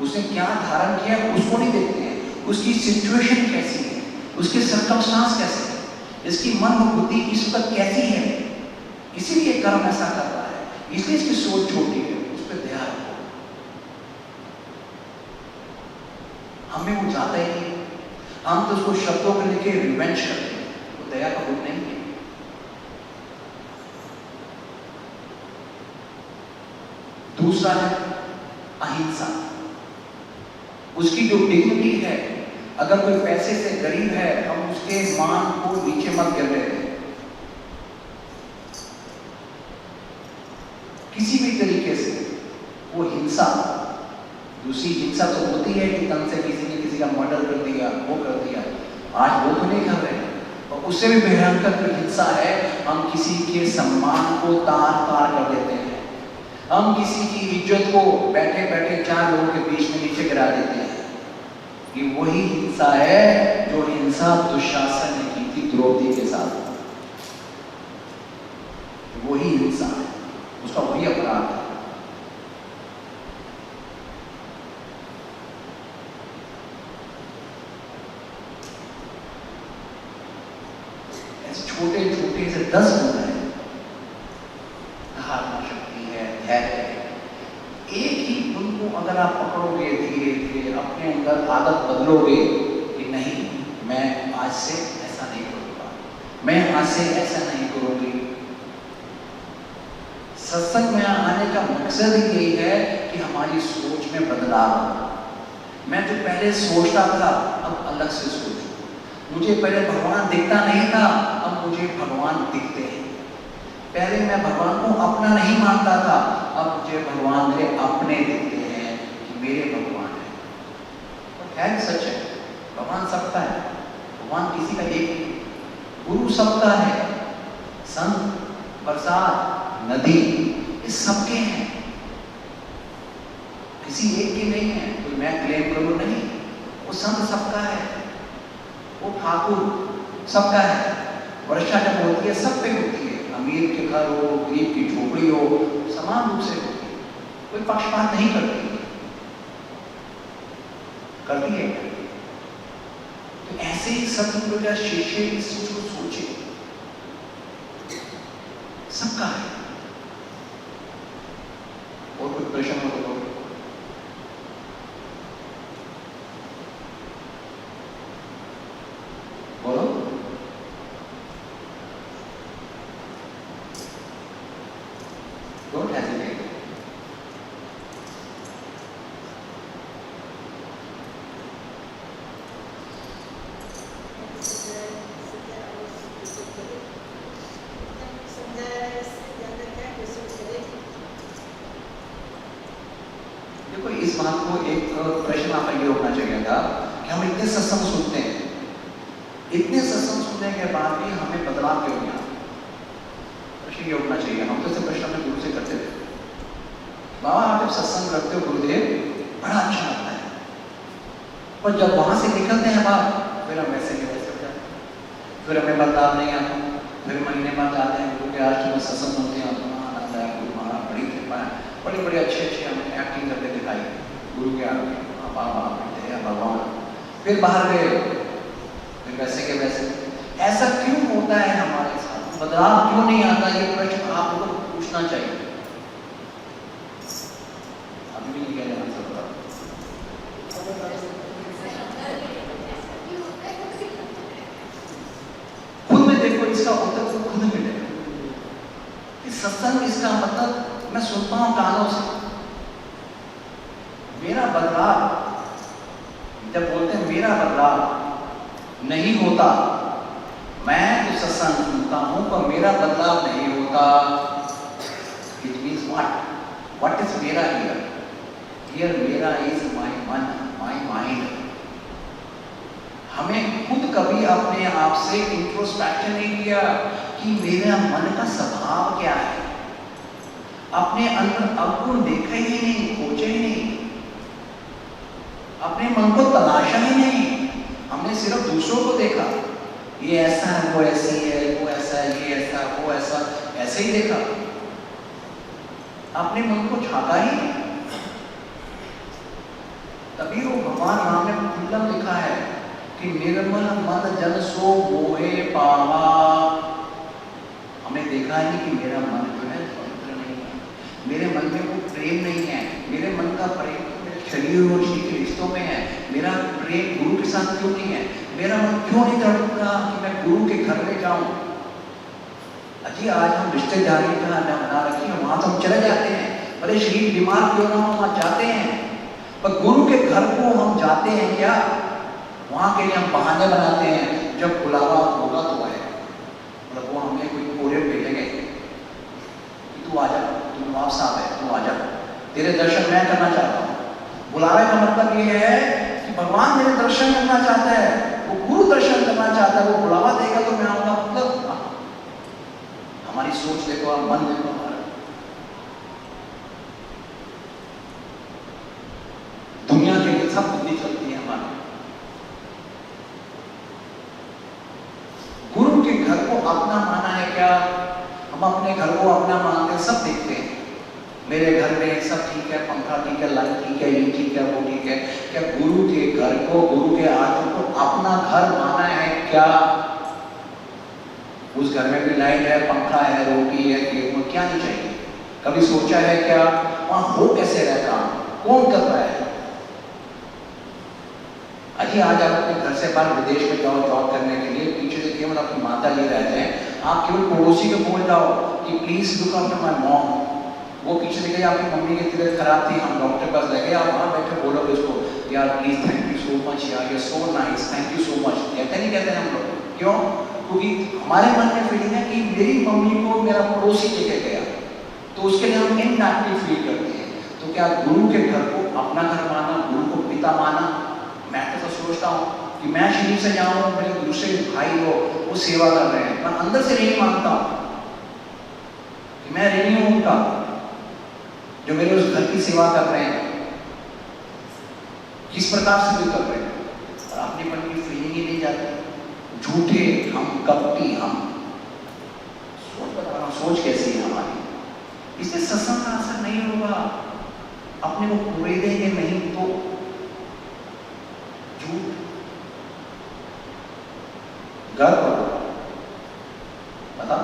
उसने क्या धारण किया उसको नहीं देखते हैं, उसकी सिचुएशन कैसी है, उसके सर्कमस्टांस कैसे है, इसकी मन और बुद्धि इस वक्त कैसी है, इसीलिए कर्म ऐसा कर रहा है, इसलिए इसकी सोच छोटी है, उस पर ध्यान रखो। हमें वो जाता ही नहीं, हम तो उसको शब्दों में लेके रिवेंज करते हैं, वो दया का गुण नहीं है। दूसरा है अहिंसा। उसकी जो डिग्निटी है, अगर कोई पैसे से गरीब है, हम उसके मान को नीचे मत गिरने दें। किसी भी तरीके से वो हिंसा, दूसरी हिंसा तो होती है कि तन से किसी ने किसी का मर्डर कर दिया, वो कर दिया, आज वो तो नहीं कर रहे, और उससे भी भयंकर जो हिंसा है, हम किसी के सम्मान को तार तार कर देते हैं, हम किसी की इज्जत को बैठे बैठे 4 लोगों के बीच में नीचे गिरा देते हैं। ये वही हिंसा है जो हिंसा दुशासन ने की थी द्रौपदी के साथ, वही वही हिंसा है, उसका वही अपराध है। ऐसे छोटे छोटे से 10 गुण है, धारणा शक्ति है, धैर्य है। एक ही गुण को अगर आप पकड़ोगे, धीरे धीरे अपने अंदर आदत बदलोगे कि नहीं, मैं आज से ऐसा नहीं करूंगा, मैं आज से ऐसा नहीं करूंगी। सत्संग में आने का मकसद ही यही है कि हमारी सोच में बदलाव हो। मैं जो पहले सोचता था अब अलग से सोचूं। मुझे पहले भगवान दिखता नहीं था, अब मुझे भगवान दिखते हैं। पहले मैं भगवान को अपना नहीं मानता था, अब मुझे भगवान मेरे अपने दिखते हैं कि मेरे भगवान है। तो है सच है, भगवान सबका है, भगवान किसी का एक नहीं, गुरु सबका है, संत, बरसात, नदी, ये सबके हैं, किसी एक के नहीं है। तो मैं क्लेम करूं नहीं, वो संत सबका है, वो ठाकुर सबका है। वर्षा जब होती है सब पे होती है, अमीर के घर हो, गरीब की झोपड़ी हो, समान रूप से होती है, कोई पक्षपात नहीं करती है। तो ऐसे ही सतगुरु का शिष्य इस चीज को सोचे, सबका है। और कोई प्रश्न हो तो बोलो। Don't hesitate. देखो इस बात को एक प्रश्न आपका ये होना चाहिए था कि हम इतने सत्संग सुनते हैं, इतने सत्संग सुनने के बाद भी हमें बदलाव क्यों नहीं आता? प्रश्न ये होना चाहिए। हम तो इसे प्रश्न अपने गुरु से करते थे, बाबा आप जब सत्संग करते हो गुरुदेव बड़ा अच्छा लगता है, पर जब वहां से निकलते हैं बाहर फिर हम वैसे नहीं वैसे हो जाते, फिर हमें बदलाव नहीं आता। फिर महीने बाद आते हैं गुरु के आश्रम में सत्संग सुनते हैं, आनंद आया, गुरु महाराज बड़ी कृपा है, बड़े बड़े अच्छे हमें एक्टिंग करके दिखाई गुरु के आगे, बाबा भगवान। फिर बाहर गए फिर वैसे के वैसे। ऐसा क्यों होता है हमारे साथ, बदलाव क्यों नहीं आता? ये प्रश्न आप लोगों को पूछना चाहिए। अभी भी नहीं कहना सकता। खुद में देखो, इसका उत्तर तो खुद मिलेगा। इस सत्संग इसका मतलब मैं सुनता हूं कानों से, मेरा बदलाव जब बोलते हैं मेरा बदलाव नहीं होता, मैं तो सत्संग सुनता हूं पर मेरा बदलाव नहीं होता। इट मीन्स व्हाट इज मेरा हियर मेरा इज माय मन, माय माइंड। हमें खुद कभी अपने आप से इंट्रोस्पेक्शन नहीं किया कि मेरा मन का स्वभाव क्या है। अपने अंदर अवगुण देखा ही नहीं, खोजे ही नहीं, अपने मन को तलाशा ही नहीं। हमने सिर्फ दूसरों को देखा, ये ऐसा है, वो ऐसी है, वो ऐसा है, ये ऐसा, वो ऐसा, ऐसे ही देखा, अपने मन को झांका ही नहीं। तभी वो भगवान राम ने खुल्लम लिखा है कि निर्मल मन जन सो मोहे पावा। हमने देखा ही कि मेरा मन जो है पवित्र नहीं है, मेरे मन में वो प्रेम नहीं है, मेरे मन का प्रेम शरीर और श्री के रिश्तों में है, मेरा प्रेम गुरु के साथ क्यों नहीं है, मेरा मन क्यों नहीं तड़प रहा कि मैं गुरु के घर में जाऊं। अजी आज हम रिश्तेदारी का बना रखी है, वहां तो हम चले जाते हैं, भले शरीर बीमार क्यों ना हो वहां जाते हैं, पर गुरु के घर को हम जाते हैं क्या? वहां के लिए हम बहाने बनाते हैं, जब बुलावा होगा तो आए, मतलब वो हमें कोई कोरियर भेजेंगे, तू आ जा, तू नवाब साहब है, तू आ जा, तेरे दर्शन मैं करना चाहता हूँ। बुलावे का मतलब ये है कि भगवान मेरे दर्शन करना चाहता है, वो गुरु दर्शन करना चाहता है, वो बुलावा देगा तो मैं आऊंगा। मतलब हमारी सोच देखो, आप मन देखो, हमारा दुनिया के लिए सब बुद्धि चलती है हमारी। गुरु के घर को अपना माना है क्या? हम अपने घर को अपना मानते हैं, सब देखते हैं मेरे घर में सब ठीक है, पंखा ठीक है, लाइट ठीक है, ये ठीक है, वो ठीक है। क्या गुरु के घर को, गुरु के आत्मा को अपना घर माना है क्या? उस घर में भी लाइट है, पंखा है, रोटी है, गेहूं, क्या नहीं चाहिए? कभी सोचा है क्या वहां हो कैसे रहता, कौन कर रहा है? अभी आज आप अपने घर से बाहर विदेश में जाओ जॉब करने के लिए, पीछे से केवल अपनी माता जी रहते हैं, आप केवल पड़ोसी को बोल जाओ कि please look after my mom, वो पीछे से गई आपकी मम्मी की तबीयत खराब थी, हम डॉक्टर पास लगे, आप वहां बैठे बोलोगे उसको यार please thank you so much यार, you so nice, thank you so much, कहते नहीं कहते हम लोग? क्यों? क्योंकि हमारे मन में फीलिंग है कि मेरी मम्मी को मेरा पड़ोसी लेके गया, तो उसके लिए हम इनएक्टिव फील करते हैं। तो क्या गुरु के घर को अपना घर माना, गुरु को पिता माना? मैं तो सोचता हूँ कि मैं शरीर से जाऊँ, मेरे दूसरे भाई लोग वो सेवा कर रहे हैं, पर अंदर से नहीं मानता कि मैं ऋणी हूं उनका जो मेरे उस घर की सेवा कर रहे हैं, किस प्रकार से भी कर रहे हैं, और अपनेपन की फीलिंग ही नहीं जाती। झूठे हम, कपटी हम, सोच बता रहा हूं, सोच कैसी है हमारी, इससे सत्संग का असर नहीं होगा। अपने को पूरे देंगे नहीं तो झूठ घर पर बता,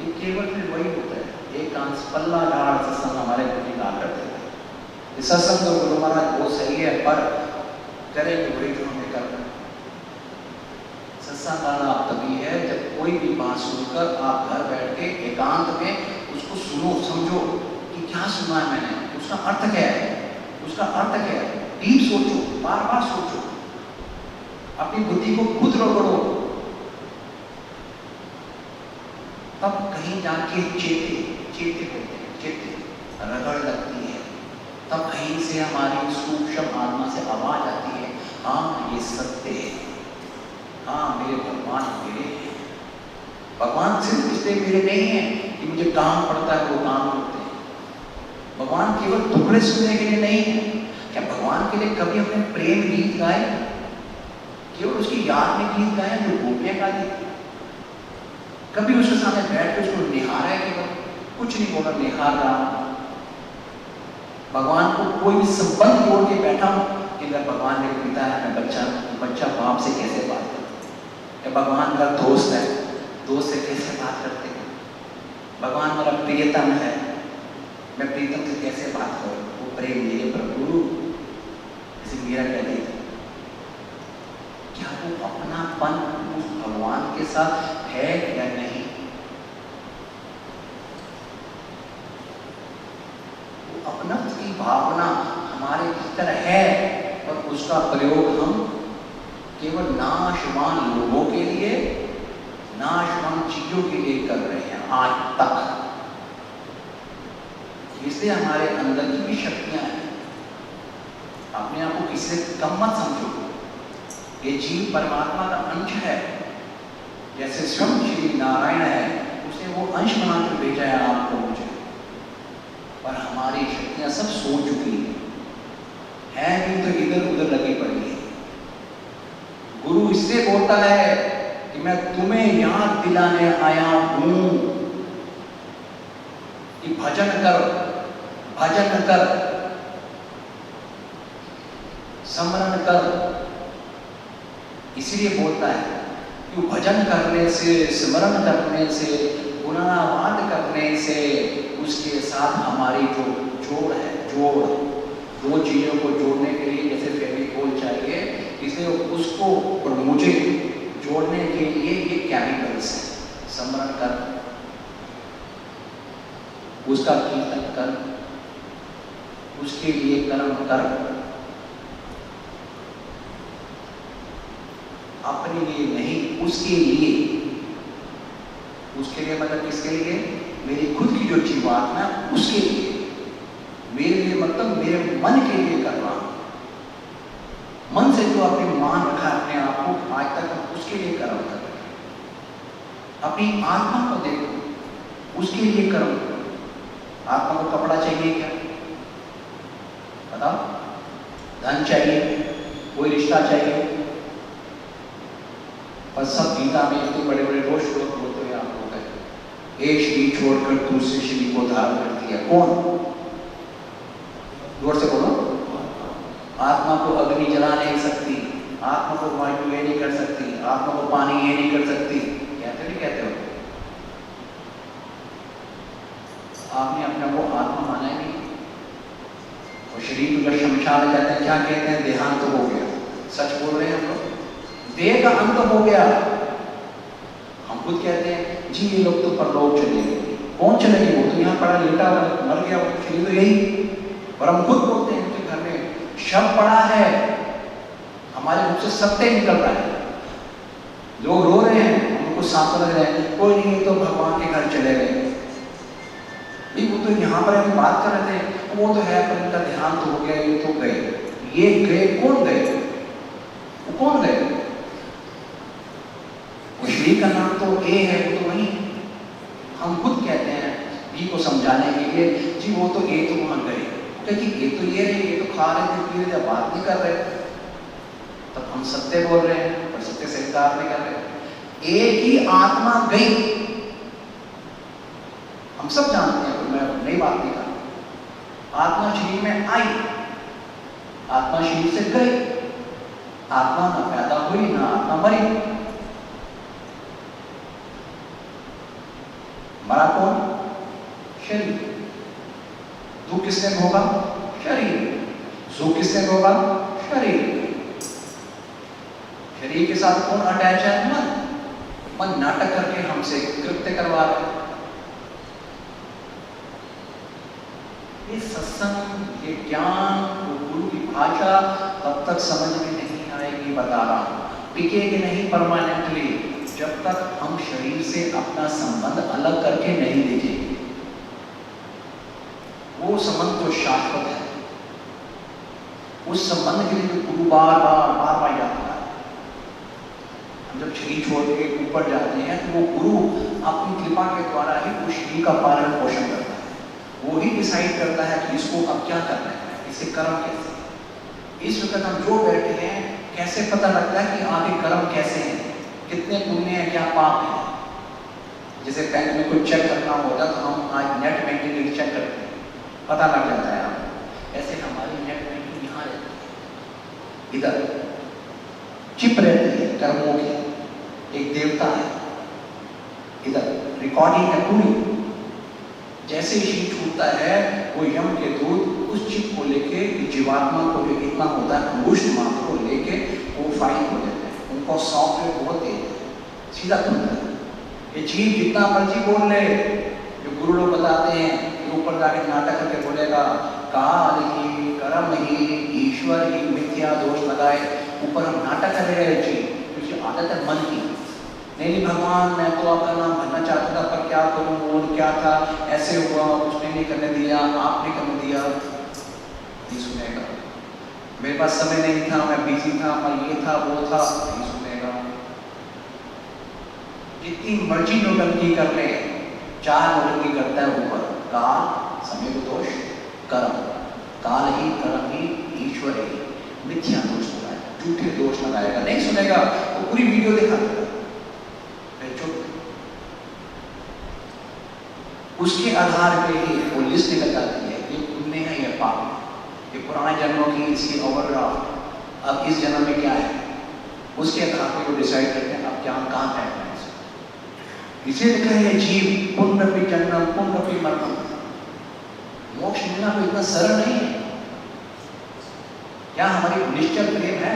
ये केवल फिर वही होता है, एक कांस पल्ला झाड़ सत्संग हमारे गुरु कहा करते थे। सत्संग तो गुरु महाराज बहुत सही है, पर करेंगे वही जो हमें करना। सत्संग करना तभी है जब कोई भी बात सुनकर आप घर बैठ के एकांत में उसको सुनो, समझो कि क्या सुना है मैंने, उसका अर्थ क्या है, उसका अर्थ क्या है, डीप सोचो, बार बार सोचो, अपनी बुद्धि को खुद रगड़ो, तब कहीं जाके चेते रगड़ लगती है, तब कहीं से हमारी सूक्ष्म आत्मा से आवाज आती है, हाँ ये सत्य है, हाँ मेरे भगवान मेरे हैं। भगवान सिर्फ इसलिए मेरे नहीं है कि मुझे काम पड़ता है वो काम करते हैं, भगवान केवल टुकड़े सुनने के लिए नहीं है। क्या भगवान के लिए कभी हमने प्रेम गीत गाए, केवल उसकी याद में गीत गाए जो गोपियां गाती थी? कभी उसके सामने बैठ के उसको निहारा है? केवल कुछ नहीं बोला, निहार रहा। भगवान को कोई भी संबंध जोड़ के बैठा हूं कि अगर भगवान मेरे पिता है, मैं बच्चा बाप से कैसे बात करता, या भगवान का दोस्त है, दोस्त से कैसे बात करते हैं, भगवान मेरा प्रियतम है, मैं प्रीतम से कैसे बात करूं? वो प्रेम मेरे प्रभु जैसे मीरा कहती थी, क्या वो अपनापन उस भगवान के साथ है या नहीं? वो अपनत्व की भावना हमारे भीतर है, और उसका प्रयोग हम केवल नाशवान लोगों के लिए, नाशवान चीजों के लिए कर रहे हैं आज तक। इसलिए हमारे अंदर की भी शक्तियां हैं, अपने आप को किसी से कम मत समझो। ये जीव परमात्मा का अंश है, जैसे स्वयं श्री नारायण है, उसने वो अंश बनाकर भेजा है आपको मुझे, पर हमारी शक्तियां सब सो चुकी है भी तो इधर उधर लगी पड़ी है। गुरु इससे बोलता है कि मैं तुम्हें याद दिलाने आया हूं कि भजन कर, भजन कर, स्मरण कर। इसलिए बोलता है कि भजन करने से, स्मरण करने से, गुणावाद करने से उसके साथ हमारी जो जोड़ है, जोड़ दो चीजों को जोड़ने के लिए जैसे फेविकोल चाहिए, इसलिए उसको और मुझे जोड़ने के लिए ये केमिकल्स है। स्मरण कर, उसका कीर्तन कर, उसके लिए कर्म कर, अपने लिए नहीं, उसके लिए। उसके लिए मतलब किसके लिए? मेरी खुद की जो जीवात्मा है उसके लिए। मेरे लिए मतलब मेरे मन के लिए कर रहा हूं। मन से जो आपने मान रखा है अपने आप को आज तक, हम उसके लिए कर्म कर रहे हैं। अपनी आत्मा को देखो, उसके लिए कर्म करो। आत्मा को कपड़ा चाहिए क्या? बताओ। धन चाहिए, कोई रिश्ता चाहिए, और सब गीता में इतने बड़े बड़े रोज श्लोक बोलते हुए आप लोग हैं एक शरीर छोड़कर दूसरे शरीर को धारण करती है। कौन? जोर से बोलो। आत्मा को अग्नि जला नहीं सकती, आत्मा को वायु ये नहीं कर सकती, आत्मा को पानी ये नहीं कर सकती। कहते नहीं कहते हो? आपने अपने को आत्मा माना ही नहीं। और शरीर को जब शमशान कहते हैं, क्या कहते हैं? देहांत हो गया। सच बोल रहे हैं हम लोग, देह का अंत हो गया। हम खुद कहते हैं जी ये लोग तो परलोक चले गए। कौन चले गए? वो तो यहाँ पड़ा लेटा मर गया, वो शरीर तो यही। और हम खुद बोलते हैं उनके घर में शव पड़ा है, हमारे मुख से सत्य निकल रहा है। लोग रो रहे हैं, उनको सांत्वना दे रहे हैं, कोई नहीं तो भगवान के घर चले गए। वो तो यहाँ पर हम बात कर रहे थे, वो तो है पर उनका ध्यान तो हो गया, ये तो गए। ये गए, कौन गए? वो कौन गए? वो शरीर का नाम तो ए है, वो तो वही। हम खुद कहते हैं बी को समझाने के लिए जी वो तो ए तो वहां गए, क्योंकि ये तो ये रहे, ये तो खा रहे थे पी रहे थे, बात नहीं कर रहे। तब हम सत्य बोल रहे हैं पर सत्य से इनकार नहीं कर रहे। एक ही आत्मा गई, हम सब जानते हैं, मैं नई बात नहीं कर रहा। आत्मा शरीर में आई, आत्मा शरीर से गई। आत्मा ना पैदा हुई ना आत्मा मरी। मरा कौन? शरीर। दुख किसने भोगा? शरीर। सुख किसने भोगा? शरीर। शरीर के साथ कौन अटैच है? मन। मन नाटक करके हमसे कृत्य करवा रहे। ये सत्संग, ये ज्ञान, गुरु की भाषा तब तक समझ में नहीं आएगी, बता रहा हूं। टिकेगी नहीं परमानेंटली जब तक हम शरीर से अपना संबंध अलग करके नहीं देखेंगे। वो संबंध तो शाश्वत है। उस संबंध के लिए गुरु बार बार याद है। हम जब शरीर छोड़ के ऊपर जाते हैं तो वो गुरु अपनी कृपा के द्वारा ही उस शरीर का पालन पोषण करता है। वो ही डिसाइड करता है कि इसको अब क्या करना है, इसे कर्म कैसे। इस वक्त हम जो बैठे हैं, कैसे पता लगता है कि आगे कर्म कैसे हैं, कितने पुण्य है, क्या पाप है। जैसे बैंक में कोई चेक करना होता तो हम आज नेट बैंकिंग चेक करते हैं, पता लग जाता है आपको। ऐसे हमारी नेट बैंकिंग यहाँ रहती है, इधर चिप रहती है कर्मों की। एक देवता है, इधर रिकॉर्डिंग है पूरी। जैसे ही छूटता है वो यम के दूत उस चिप को लेके, जीवात्मा को जो इतना होता है अंगुष्ठ मात्र को लेके वो फाइन हो जाते हैं। उनको सॉफ्टवेयर बहुत तेज है, सीधा खुलता है। ये जीव जितना मर्जी बोल ले, जो गुरु लोग बताते हैं कि ऊपर जाके नाटक करके बोलेगा काल ही, कर्म ही, ईश्वर ही, मिथ्या दोष लगाए। ऊपर हम नाटक कर रहे हैं जी, क्योंकि आदत है मन की। नहीं भगवान मैं तो आपका नाम भरना चाहता था पर क्या करूं, और क्या था, ऐसे हुआ, उसने नहीं करने दिया, आपने करने दिया। नहीं सुनेगा। मेरे पास समय नहीं था, मैं बिजी था, मैं ये था वो था, नहीं सुनेगा। जितनी मर्जी नौटंकी कर ले, चार नौटंकी करता है ऊपर। काल, समय को दोष, कर्म। काल ही, कर्म ही, ईश्वर ही, मिथ्या दोष लगाएगा, झूठे दोष लगाएगा। नहीं सुनेगा तो पूरी वीडियो दिखा देगा। उसके आधार पे ही वो लिस्ट निकल जाती है, ये पुण्य है, ये पाप है, ये पुराने जन्मों की इसकी ओवरड्राफ्ट, अब इस जन्म में क्या है, उसके आधार पे वो डिसाइड करते हैं अब क्या कहाँ बैठना है। इसे लिखा है जीव पुनरपि जन्म पुनरपि मरणम। मोक्ष मिलना कोई इतना सरल नहीं है। क्या हमारी निश्चल प्रेम है?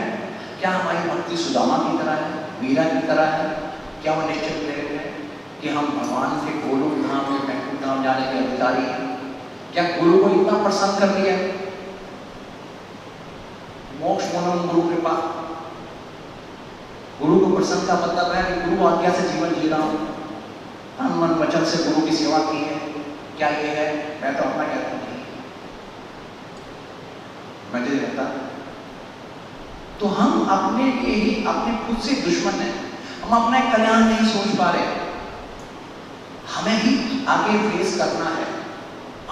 क्या हमारी भक्ति सुदामा की तरह है, मीरा की तरह है? क्या वो निश्चल प्रेम है कि हम भगवान के गोलोक धाम में बैकुंठ धाम जाने के अधिकारी हैं? क्या गुरु को इतना प्रसन्न कर दिया? मोक्ष मनोम गुरु कृपा। गुरु को प्रसन्न का मतलब है कि गुरु आज्ञा से जीवन जी रहा हूं, तन मन वचन से गुरु की सेवा की है। क्या ये है? मैं तो अपना कहता हूं मैं नहीं कहता। तो हम अपने लिए ही अपने खुद से दुश्मन हैं। हम अपना कल्याण नहीं सोच पा रहे। हमें ही आगे फेस करना है।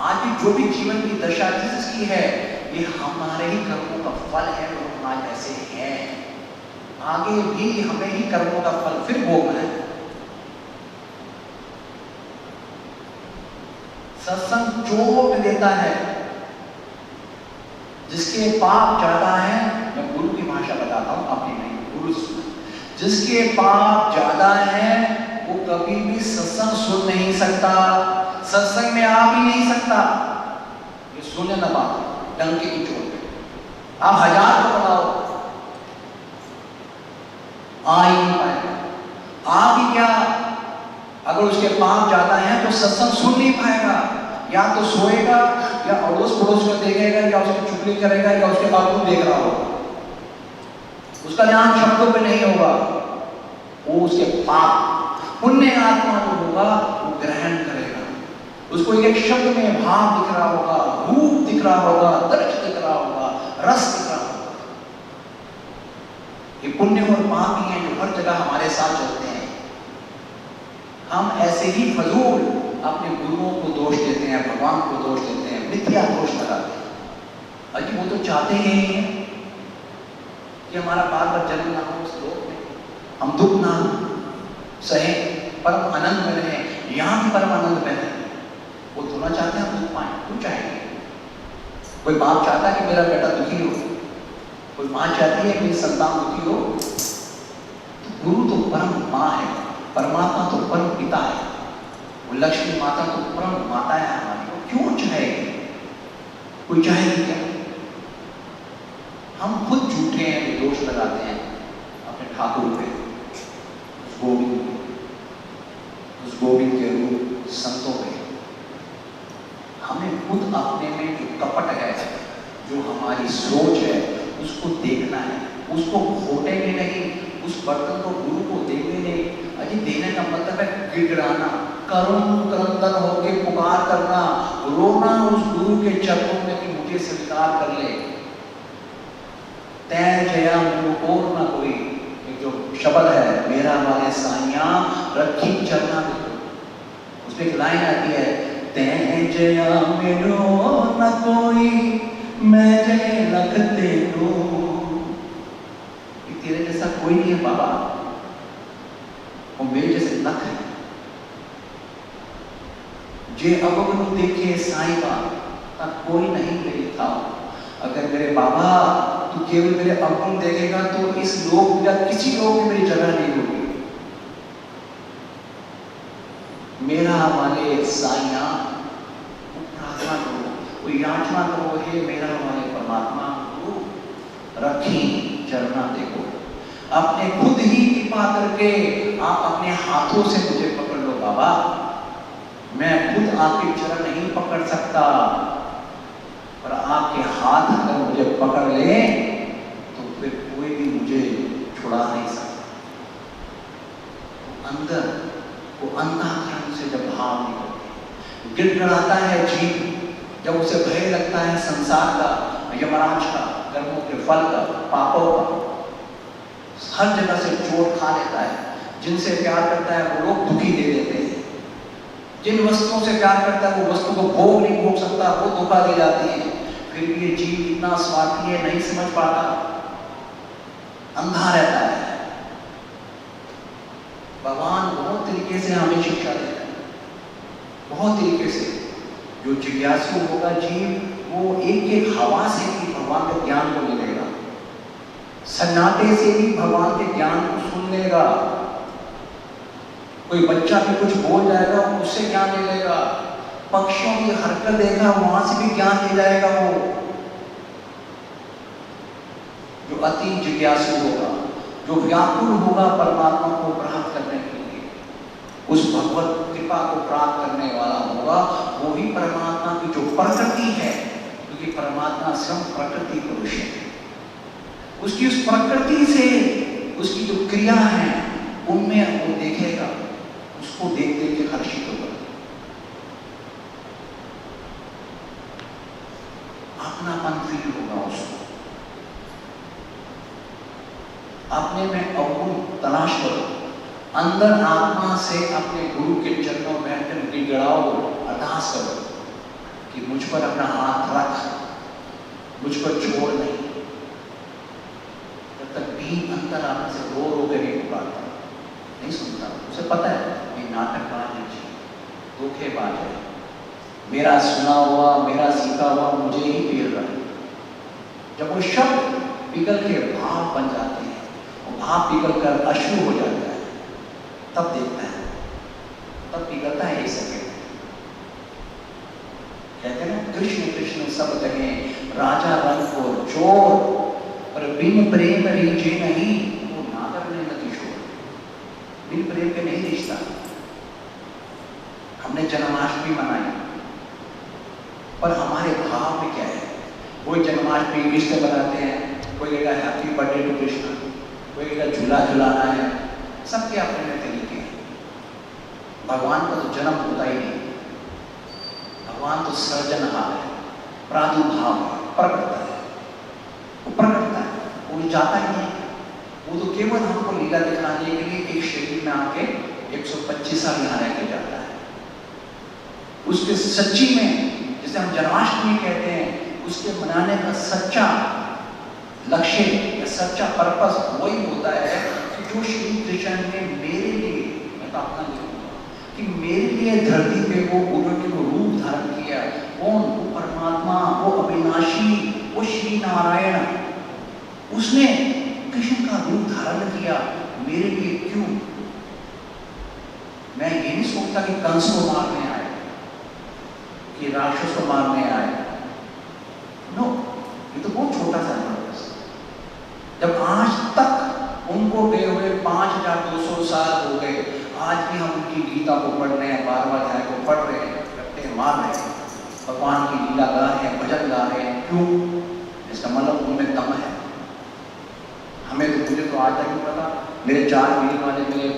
आज भी जो भी जीवन की दशा जिसकी है, ये हमारे ही कर्मों का फल है। तो हम आज ऐसे हैं, आगे भी हमें ही कर्मों का फल फिर भोगना है। सत्संग चोट देता है। जिसके पाप ज्यादा है, मैं गुरु की भाषा बताता हूं, अपनी नहीं, गुरु सुन। जिसके पाप ज्यादा है वो कभी भी सत्संग सुन नहीं सकता, सत्संग में आ भी नहीं सकता। ये सुने ना बात, डंके की चोट पे आप 1000 को बताओ, आ ही नहीं पाएगा। आ भी क्या, अगर उसके पाप ज्यादा है तो सत्संग सुन नहीं पाएगा। या तो सोएगा, या अड़ोस पड़ोस में देखेगा, या उसकी चुगली करेगा, या उसके बाबू देख रहा होगा। उसका ध्यान शब्दों पे नहीं होगा, वो उसके पाप, पुण्य आत्मा जो होगा वो ग्रहण करेगा। उसको एक शब्द में भाव दिख रहा होगा, रूप दिख रहा होगा, दर्श दिख रहा होगा, रस दिख रहा होगा। ये पुण्य और पाप ही हैं जो हर जगह हमारे साथ चलते हैं। हम ऐसे ही फजूल अपने गुरुओं को दोष देते हैं, भगवान को दोष देते हैं, मिथ्या दोष लगाते हैं। अजी वो तो चाहते ही हैं कि हमारा बार बार जन्म ना हो उस लोक में, हम दुख ना सहे, परम आनंद में रहें, यहाँ भी परम आनंद में रहें। वो थोड़ा चाहते हैं हम दुख पाए, क्यों चाहेंगे? कोई बाप चाहता है कि मेरा बेटा दुखी हो, कोई माँ चाहती है कि मेरी संतान दुखी हो। तो गुरु तो परम माँ है, परमात्मा तो परम पिता है, वो लक्ष्मी माता तो परम माता है हमारी, वो क्यों चाहेगी? कोई चाहेगी क्या? हम खुद झूठे हैं, दोष लगाते हैं अपने ठाकुर पे, उस गोविंद के रूप संतों पे। हमें खुद अपने में जो कपट है, जो हमारी सोच है, उसको देखना है, उसको घोटेंगे नहीं, उस बर्तन को गुरु को देंगे नहीं। अजी देने का मतलब है गिड़गिड़ाना, करुण क्रंदन होके पुकार करना, रोना उस गुरु के चरणों में कि मुझे स्वीकार कर ले। तै जया मुकोर ना कोई, एक जो शब्द है, मेरा वाले साइया रखी चरना देखो, उसमें एक लाइन आती है, तै जया मेरो न कोई, मैं जय लख तेरो। तेरे जैसा कोई नहीं है बाबा, वो मेरे जैसे लख है। जे अवगुण देखे साईबा तब कोई नहीं मेरी था। अगर मेरे बाबा तू केवल मेरे अवगुण देखेगा तो इस लोक या किसी लोक में मेरी जगह नहीं होगी। मेरा वाले साईया, प्रार्थना करो, वो याचना करो, हे मेरा वाले परमात्मा को रखी चरना देखो। अपने खुद ही कृपा करके आप अपने हाथों से मुझे पकड़ लो बाबा। मैं खुद आपके चरण नहीं पकड़ सकता, पर आपके हाथ अगर मुझे पकड़ ले तो फिर कोई भी मुझे छुड़ा नहीं सकता। तो अंदर वो अंतःकरण से जब भाव निकलते, गिड़गिड़ाता है जीव, जब उसे भय लगता है संसार का, यमराज का, कर्मों के फल का, पापों का, हर जगह से चोट खा लेता है। जिनसे प्यार करता है वो लोग दुखी दे देते हैं, जिन वस्तुओं से प्यार करता है वो वस्तु को भोग नहीं भोग सकता, वो धोखा दे जाती है। फिर भी ये जीव इतना स्वार्थी है, नहीं समझ पाता, अंधा रहता है। भगवान बहुत तरीके से हमें शिक्षा देता है, बहुत तरीके से। जो जिज्ञासु होगा जीव, वो एक एक हवा से भी भगवान के ज्ञान को मिलेगा, सन्नाटे से भी भगवान के ज्ञान को सुन लेगा। कोई बच्चा भी कुछ बोल जाएगा, उससे ज्ञान ले लेगा। पक्षियों की हरकत देखा, वहां से भी ज्ञान ले जाएगा। वो जो अति जिज्ञासु होगा, जो व्याकुल होगा परमात्मा को प्राप्त करने के लिए, उस भगवत कृपा को प्राप्त करने वाला होगा, वो ही परमात्मा की जो प्रकृति है, क्योंकि परमात्मा स्वयं प्रकृति पुरुष है, उसकी उस प्रकृति से उसकी जो क्रिया है उनमें वो देखेगा, उसको देख देख के हर्षित होगा। अपनापन फील होगा उसको। अपने में अवगुण तलाश करो, अंदर आत्मा से अपने गुरु के चरणों में बैठकर गिड़गिड़ाओ, अरदास करो कि मुझ पर अपना हाथ रख, मुझ पर छोड़ नहीं। जब तक भी अंतर आत्मा से रो रो कर नहीं पुकारता, नहीं सुनता, उसे पता है ये नाटकबाज है, धोखेबाज है, मेरा सुना हुआ, मेरा सीखा हुआ मुझे ही पीर रहा है। जब वो शब्द पिघल के भाव बन जाते हैं, वो भाव पिघल कर अश्रु हो जाता है, तब देखता है, तब पिघलता है एक सेकेंड। कहते हैं ना, कृष्ण कृष्ण सब कहे राजा रंग को चोर, पर बिन प्रेम रीझे नहीं, वो नागर ने न किशोर। बिन प्रेम के नहीं रिश्ता। हमने जन्माष्टमी मनाई, पर हमारे भाव में क्या है? कोई जन्माष्टमी इंग्लिश से बनाते हैं, कोई कहेगा हैप्पी बर्थडे टू कृष्ण, कोई कहेगा झूला झुलाना है, सबके अपने अपने तरीके हैं। भगवान का तो जन्म होता ही नहीं, भगवान तो सर्जनहार है, प्रादुर्भाव है, प्रकटता है, वो प्रकटता है, वो जाता ही नहीं। वो तो केवल हमको लीला दिखाने के लिए एक शरीर में आके 125 साल यहाँ रह के जाता है। उसके सच्ची में, जिसे हम जन्माष्टमी कहते हैं, उसके मनाने का सच्चा लक्ष्य या सच्चा पर्पस वही होता है कि जो श्री कृष्ण ने मेरे लिए, मैं तो अपना लिखूंगा, कि मेरे लिए धरती पे वो उन्होंने वो रूप धारण किया। कौन? वो परमात्मा, वो अविनाशी, वो श्री नारायण, उसने कृष्ण का रूप धारण किया मेरे लिए। क्यों? मैं ये नहीं सोचता कि कंस को मारने आए, कि राक्षस को मारने आए। नो, ये तो बहुत छोटा सा पर्पस। जब आज तक उनको गए हुए 5200 साल हो गए, आज भी हम उनकी गीता को पढ़ रहे हैं, 12वां अध्याय को पढ़ रहे हैं, रट्टे मार रहे हैं, भगवान की लीला गा रहे हैं, भजन गा रहे हैं। क्यों? इसका मतलब उनमें दम है। हमें तो, मुझे तो आज तक नहीं पता, मेरे 4 पीढ़ी वाले मेरे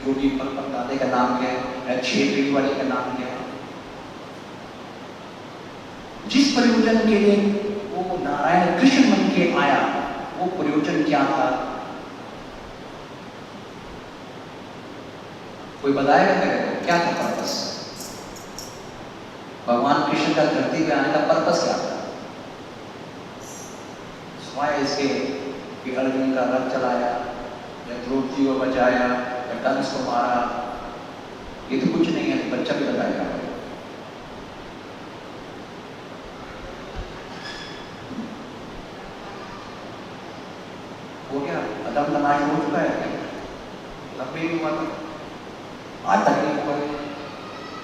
जो भी दादे का नाम क्या है, 6 पीढ़ी वाले का नाम क्या है। जिस प्रयोजन के लिए वो नारायण कृष्ण बन के आया, वो प्रयोजन क्या था? कोई बताएगा मेरे को क्या था पर्पस? भगवान कृष्ण का धरती पे आने का पर्पस क्या था? स्वाय इसके कि अर्जुन का रथ चलाया, या द्रौपदी को बचाया, या कंस को मारा, ये तो कुछ नहीं है। बच्चा भी बताएगा। वो क्या अदम तनाश हो चुका है क्या? तब भी नहीं हुआ था, आज तक नहीं हुआ।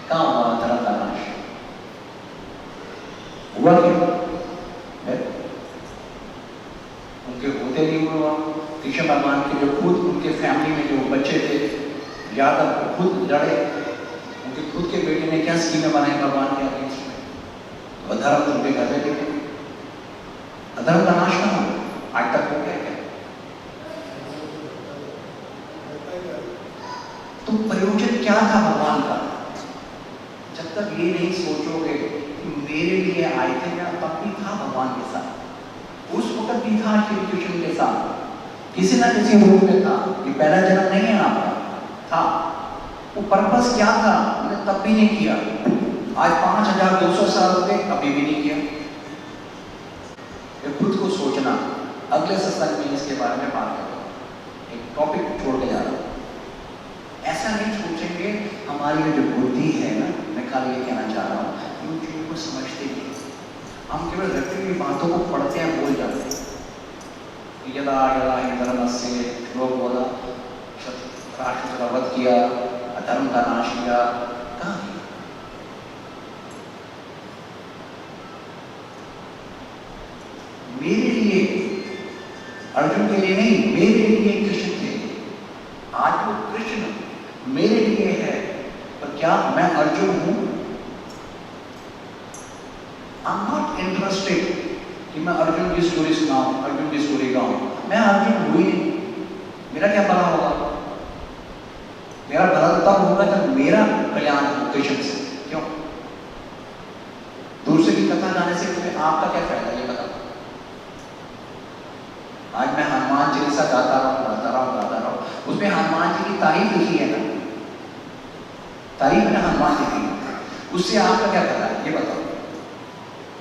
कहाँ हुआ अदम तनाश? हुआ क्यों? उनके होते नहीं हुआ। कृष्ण भगवान के जो खुद उनके फैमिली में जो बच्चे थे, यादव खुद लड़े, उनके खुद के बेटे ने क्या स्कीमें बनाई भगवान के अगेंस्ट में, तो अधर्म उनके घर में देखे। अधर्म का नाश कहाँ हुआ? आज तक हो गया क्या? तो प्रयोजन क्या था भगवान का? जब तक ये नहीं सोचोगे कि मेरे लिए आए थे, या तब भी था भगवान के साथ, उस वक्त भी था श्री कृष्ण के साथ, किसी ना किसी रूप में था। ये पहला जन्म नहीं है आपका, था। वो पर्पस क्या था? मैंने तब भी नहीं किया। आज 5200 साल हो गए, अभी भी नहीं किया। ये खुद को सोचना। अगले सत्संग में इसके बारे में बात करूंगा। एक टॉपिक छोड़ के जा रहा हूँ। ऐसा नहीं सोचेंगे। हमारी जो बुद्धि है ना, मैं कल ये कहना चाह रहा हूँ, उन चीजों को समझते नहीं। हम केवल रटी हुई बातों को पढ़ते हैं, बोल जाते हैं। यदा यदा हि धर्मस्य, लोग बोला राक्षस का वध किया, अधर्म का नाश किया, कहाँ किया? मेरे लिए, अर्जुन के लिए नहीं, मेरे लिए कृष्ण थे। आज वो कृष्ण मेरे लिए है, पर क्या मैं अर्जुन हूं? आई एम नॉट इंटरेस्टेड कि मैं अर्जुन की स्टोरी सुनाऊं, अर्जुन की स्टोरी गाऊं। मैं अर्जुन हुई नहीं, मेरा क्या भला होगा? मेरा भला तब होगा जब मेरा कल्याण हो कृष्ण से। क्यों? दूसरे की कथा गाने से तुम्हें आपका क्या फायदा, ये बताओ। आज मैं हनुमान चालीसा गाता रहा, उसमें हनुमान जी की तारीफ लिखी है ना, तारीफ में हनुमान जी की, उससे आपका क्या फायदा है, ये बताओ।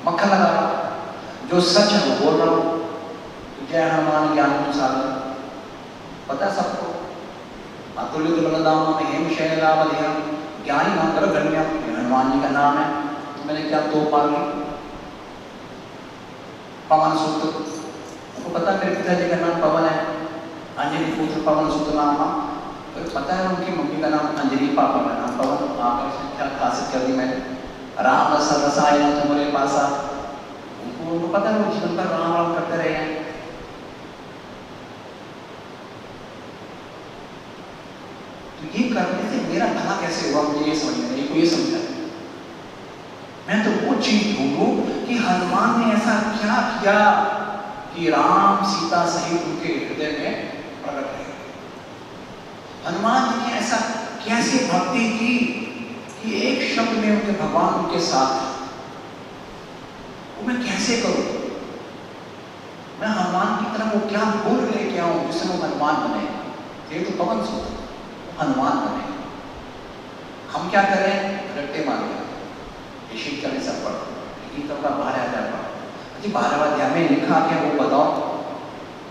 मक्खन लगा रहा हूं, जो सच है वो बोल रहा हूं। जय हनुमान ज्ञान सागर, पता है सबको। अतुलित बलदाम हेम शैलावधियम, ज्ञानी नाम करो गण्य, हनुमान जी का नाम है। मैंने क्या दो पाल ली पवन सूत्र। आपको पता मेरे पिताजी का नाम पवन है, अंजलि पुत्र पवन सूत्र नाम था। तो पता है उनकी मम्मी का नाम अंजलि, पापा का नाम पवन। आप इसमें क्या खासियत कर दी मैंने, राम रस रसायन तुम्हारे पास आ। उनको पता है वो जीवन पर राम राम करते रहे हैं। तो ये करने से मेरा भला कैसे हुआ, मुझे ये समझ में नहीं, कोई ये समझा। मैं तो वो चीज ढूंढूं कि हनुमान ने ऐसा क्या किया कि राम सीता सहित उनके हृदय में प्रकट रहे। हनुमान जी ने ऐसा कैसे भक्ति की कि एक शब्द में उनके भगवान उनके साथ। वो मैं कैसे करूं, मैं हनुमान की तरह वो क्या गुण लेके आऊं जिससे वो हनुमान बने। ये तो पवन सूत्र, हनुमान बने। हम क्या करें, रट्टे मारे शीत करने सब पढ़ो, गीता का 12,000 पढ़ो। 12वें अध्याय में लिखा क्या वो बताओ।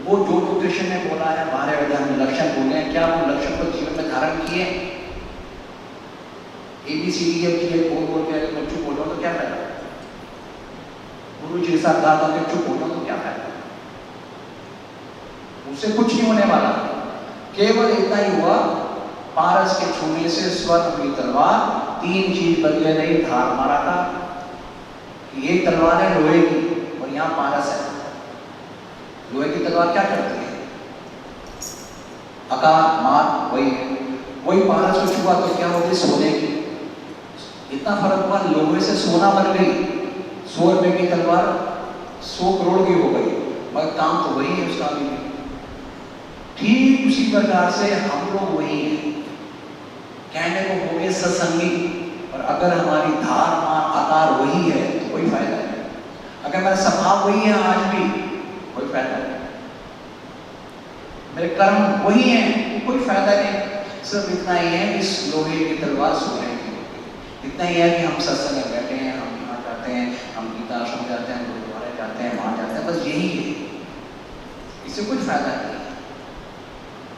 वो जो कृष्ण ने बोला है 12वें अध्याय में लक्षण बोले हैं, क्या वो लक्षण को जीवन में धारण किए। ABCD बोल के मैं चुप बोल रहा हूं तो क्या फायदा, गुरु जी के साथ गा के चुप बोल रहा हूं तो क्या फायदा, उससे कुछ नहीं होने वाला। केवल इतना ही हुआ, पारस के छूने से स्वर्ण की तलवार 3 चीज बदले नहीं, धार मारा था। ये तलवार है लोहे की और यहाँ पारस है। लोहे की तलवार क्या करती है, आकार मार वही है, वही पारस को छुआ तो क्या होगी, सोने की। इतना फर्क हुआ, लोहे से सोना बन गई। 100 रुपए की तलवार 100 करोड़ की हो गई, मगर काम तो वही है उसका भी। ठीक उसी प्रकार से हम लोग वही हैं, कहने को हो गए सत्संगी, और अगर हमारी धार मार आकार वही है तो कोई फायदा नहीं। अगर मेरा स्वभाव वही है आज भी, कोई फायदा नहीं। मेरे कर्म वही हैं, कोई फायदा नहीं। सिर्फ इतना ही है कि लोहे की तलवार सोने की होगी। इतना ही है कि हम सत्संग में बैठे हैं, हम यहाँ जाते हैं, हम गीता आश्रम जाते हैं, गुरुद्वारे जाते हैं, वहां जाते हैं, बस यही है। इससे कुछ फायदा नहीं।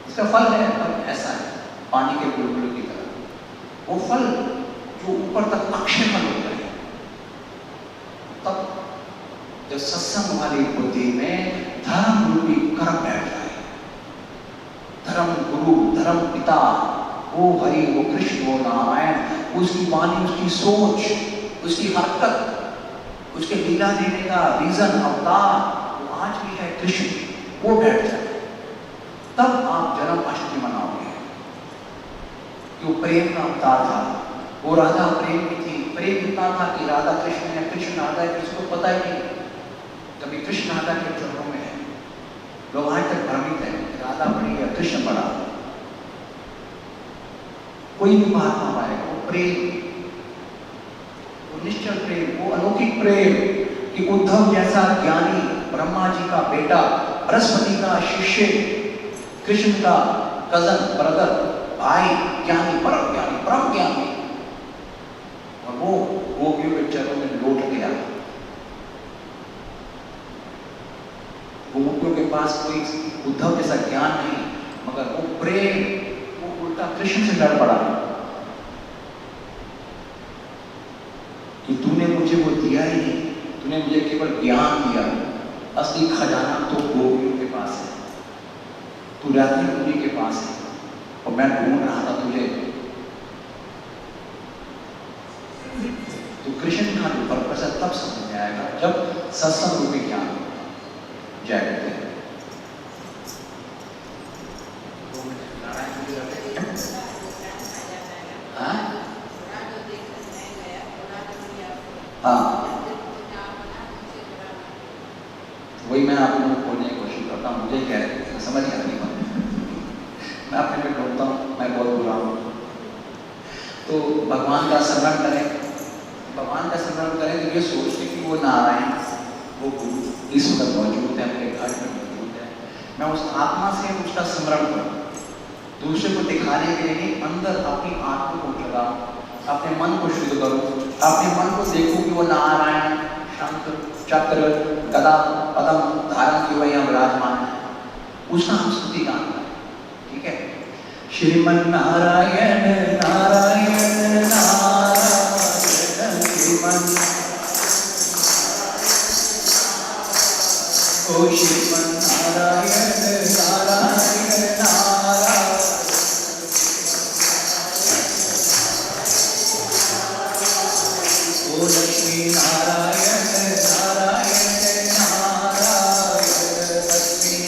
इसका फल है ऐसा है, पानी के बुलबुल की तरह। वो फल जो ऊपर तक अक्षय फल होता है, तब जब सत्संग वाली बुद्धि में धर्म रूपी कर्म बैठ जाए, धर्म गुरु, धर्म पिता, वो हरि, वो कृष्ण, वो नारायण, उसकी वाणी, उसकी सोच, उसकी हरकत, उसके लीला देने का रीजन, अवतार, वो आज भी है कृष्ण, वो बैठ जाए, तब आप जन्माष्टमी मनाओगे। कि वो प्रेम का अवतार था, वो राधा प्रेम की थी। प्रेम इतना था कि राधा कृष्ण है, कृष्ण राधा है, किसी को पता ही नहीं। कभी कृष्ण राधा के चरणों में है, लोग आज तक भ्रमित है राधा बड़ी या कृष्ण बड़ा। कोई भी महात्मा पाएगा वो प्रेम, वो निश्चल प्रेम, वो अलौकिक प्रेम कि उद्धव जैसा ज्ञानी, ब्रह्मा जी का बेटा, बृहस्पति का शिष्य, कृष्ण का कजन, ब्रदर, भाई, ज्ञानी, परम ज्ञानी, परम ज्ञानी, और वो गोपियों के चरणों में लौट गया। गोपियों के पास कोई उद्धव जैसा ज्ञान नहीं, मगर वो प्रेम, वो उल्टा कृष्ण से लड़ पड़ा कि तूने मुझे वो दिया ही नहीं, तूने मुझे केवल ज्ञान दिया, असली खजाना तो गोपियों के पास है, तू रात्रि उन्हीं के पास है, और मैं ढूंढ रहा था तुझे। तो कृष्ण का जो पर्पस है तब समझ में आएगा जब सत्संग रूपी ज्ञान जय करते हैं। हाँ, वही मैं आप लोगों को बोलने की कोशिश करता हूँ, मुझे क्या है समझ नहीं आती बात। मैं अपने पे ढूंढता हूँ, मैं बहुत बुरा हूँ। तो भगवान का स्मरण करें, भगवान का स्मरण करें तो ये सोचते कि वो नारायण, वो गुरु इस वक्त मौजूद है, मेरे घर में मौजूद है। मैं उस आत्मा से उसका स्मरण करूँ, दूसरे को दिखाने के लिए नहीं, अंदर अपनी आत्मा को लगाऊं, अपने मन को शुद्ध करूं, अपने मन को देखूं कि वो नारायण शंख चक्र गदा पद्म धारण किए हुए यहाँ विराजमान है, उसका हम स्तुति गान करें। ठीक है, श्रीमन नारायण नारायण नारायण, श्रीमन लक्ष्मी नारायण नारायण नारायण लक्ष्मी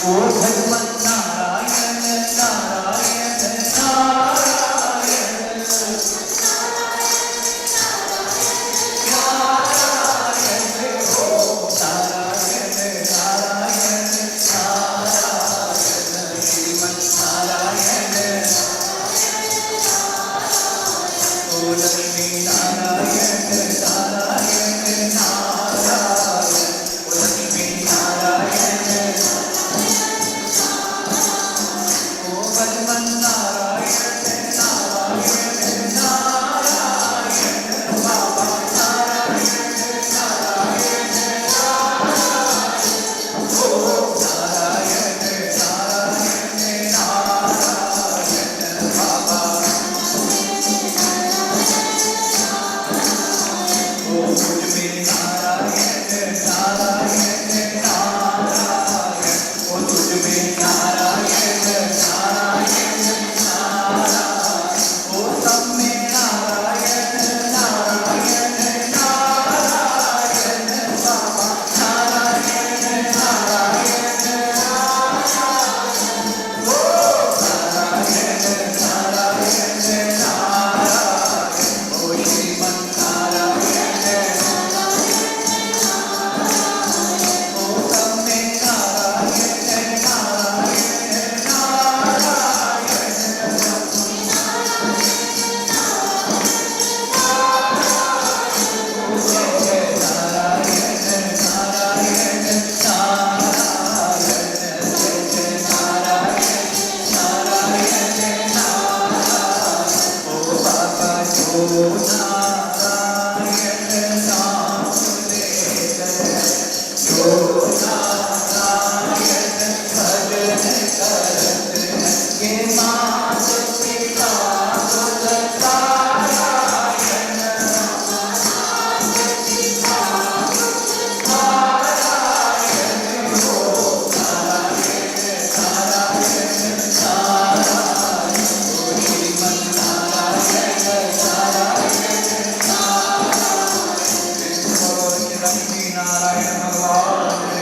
ओ भगवान नारायण नारायण नारायण नारायण ओ नारायण नारायण नारायण श्रीमन नारायण ओ लक्ष्मी नारायण नारायण नारायण ओ लक्ष्मी नारायण ओ भगवान नारायण नारायण नारायण बाबा नारायण नारायण ओ नारायण नारायण नारायण बाबा ओ मुझ में नारायण नारायण नारायण ओ तुझ में नारायण नारायण नारायण ओ सब में नारायण नारायण नारायण बाबा नारायण नारायण ओ नारायण नारायण नारायण ओ श्रीमन नारायण ओ सब में नारायण नारायण नारायण जय जय नारायण नारायण नारायण जय जय नारायण नारायण नारायण ओ बाबा जो नारायण नाम लेते जो नारायण भजन करत ये मात पिता नारायण नारायण ओ नारायण नारायण नारायण ओ श्रीमन नारायण नारायण नारायण लक्ष्मी नारायण भगवान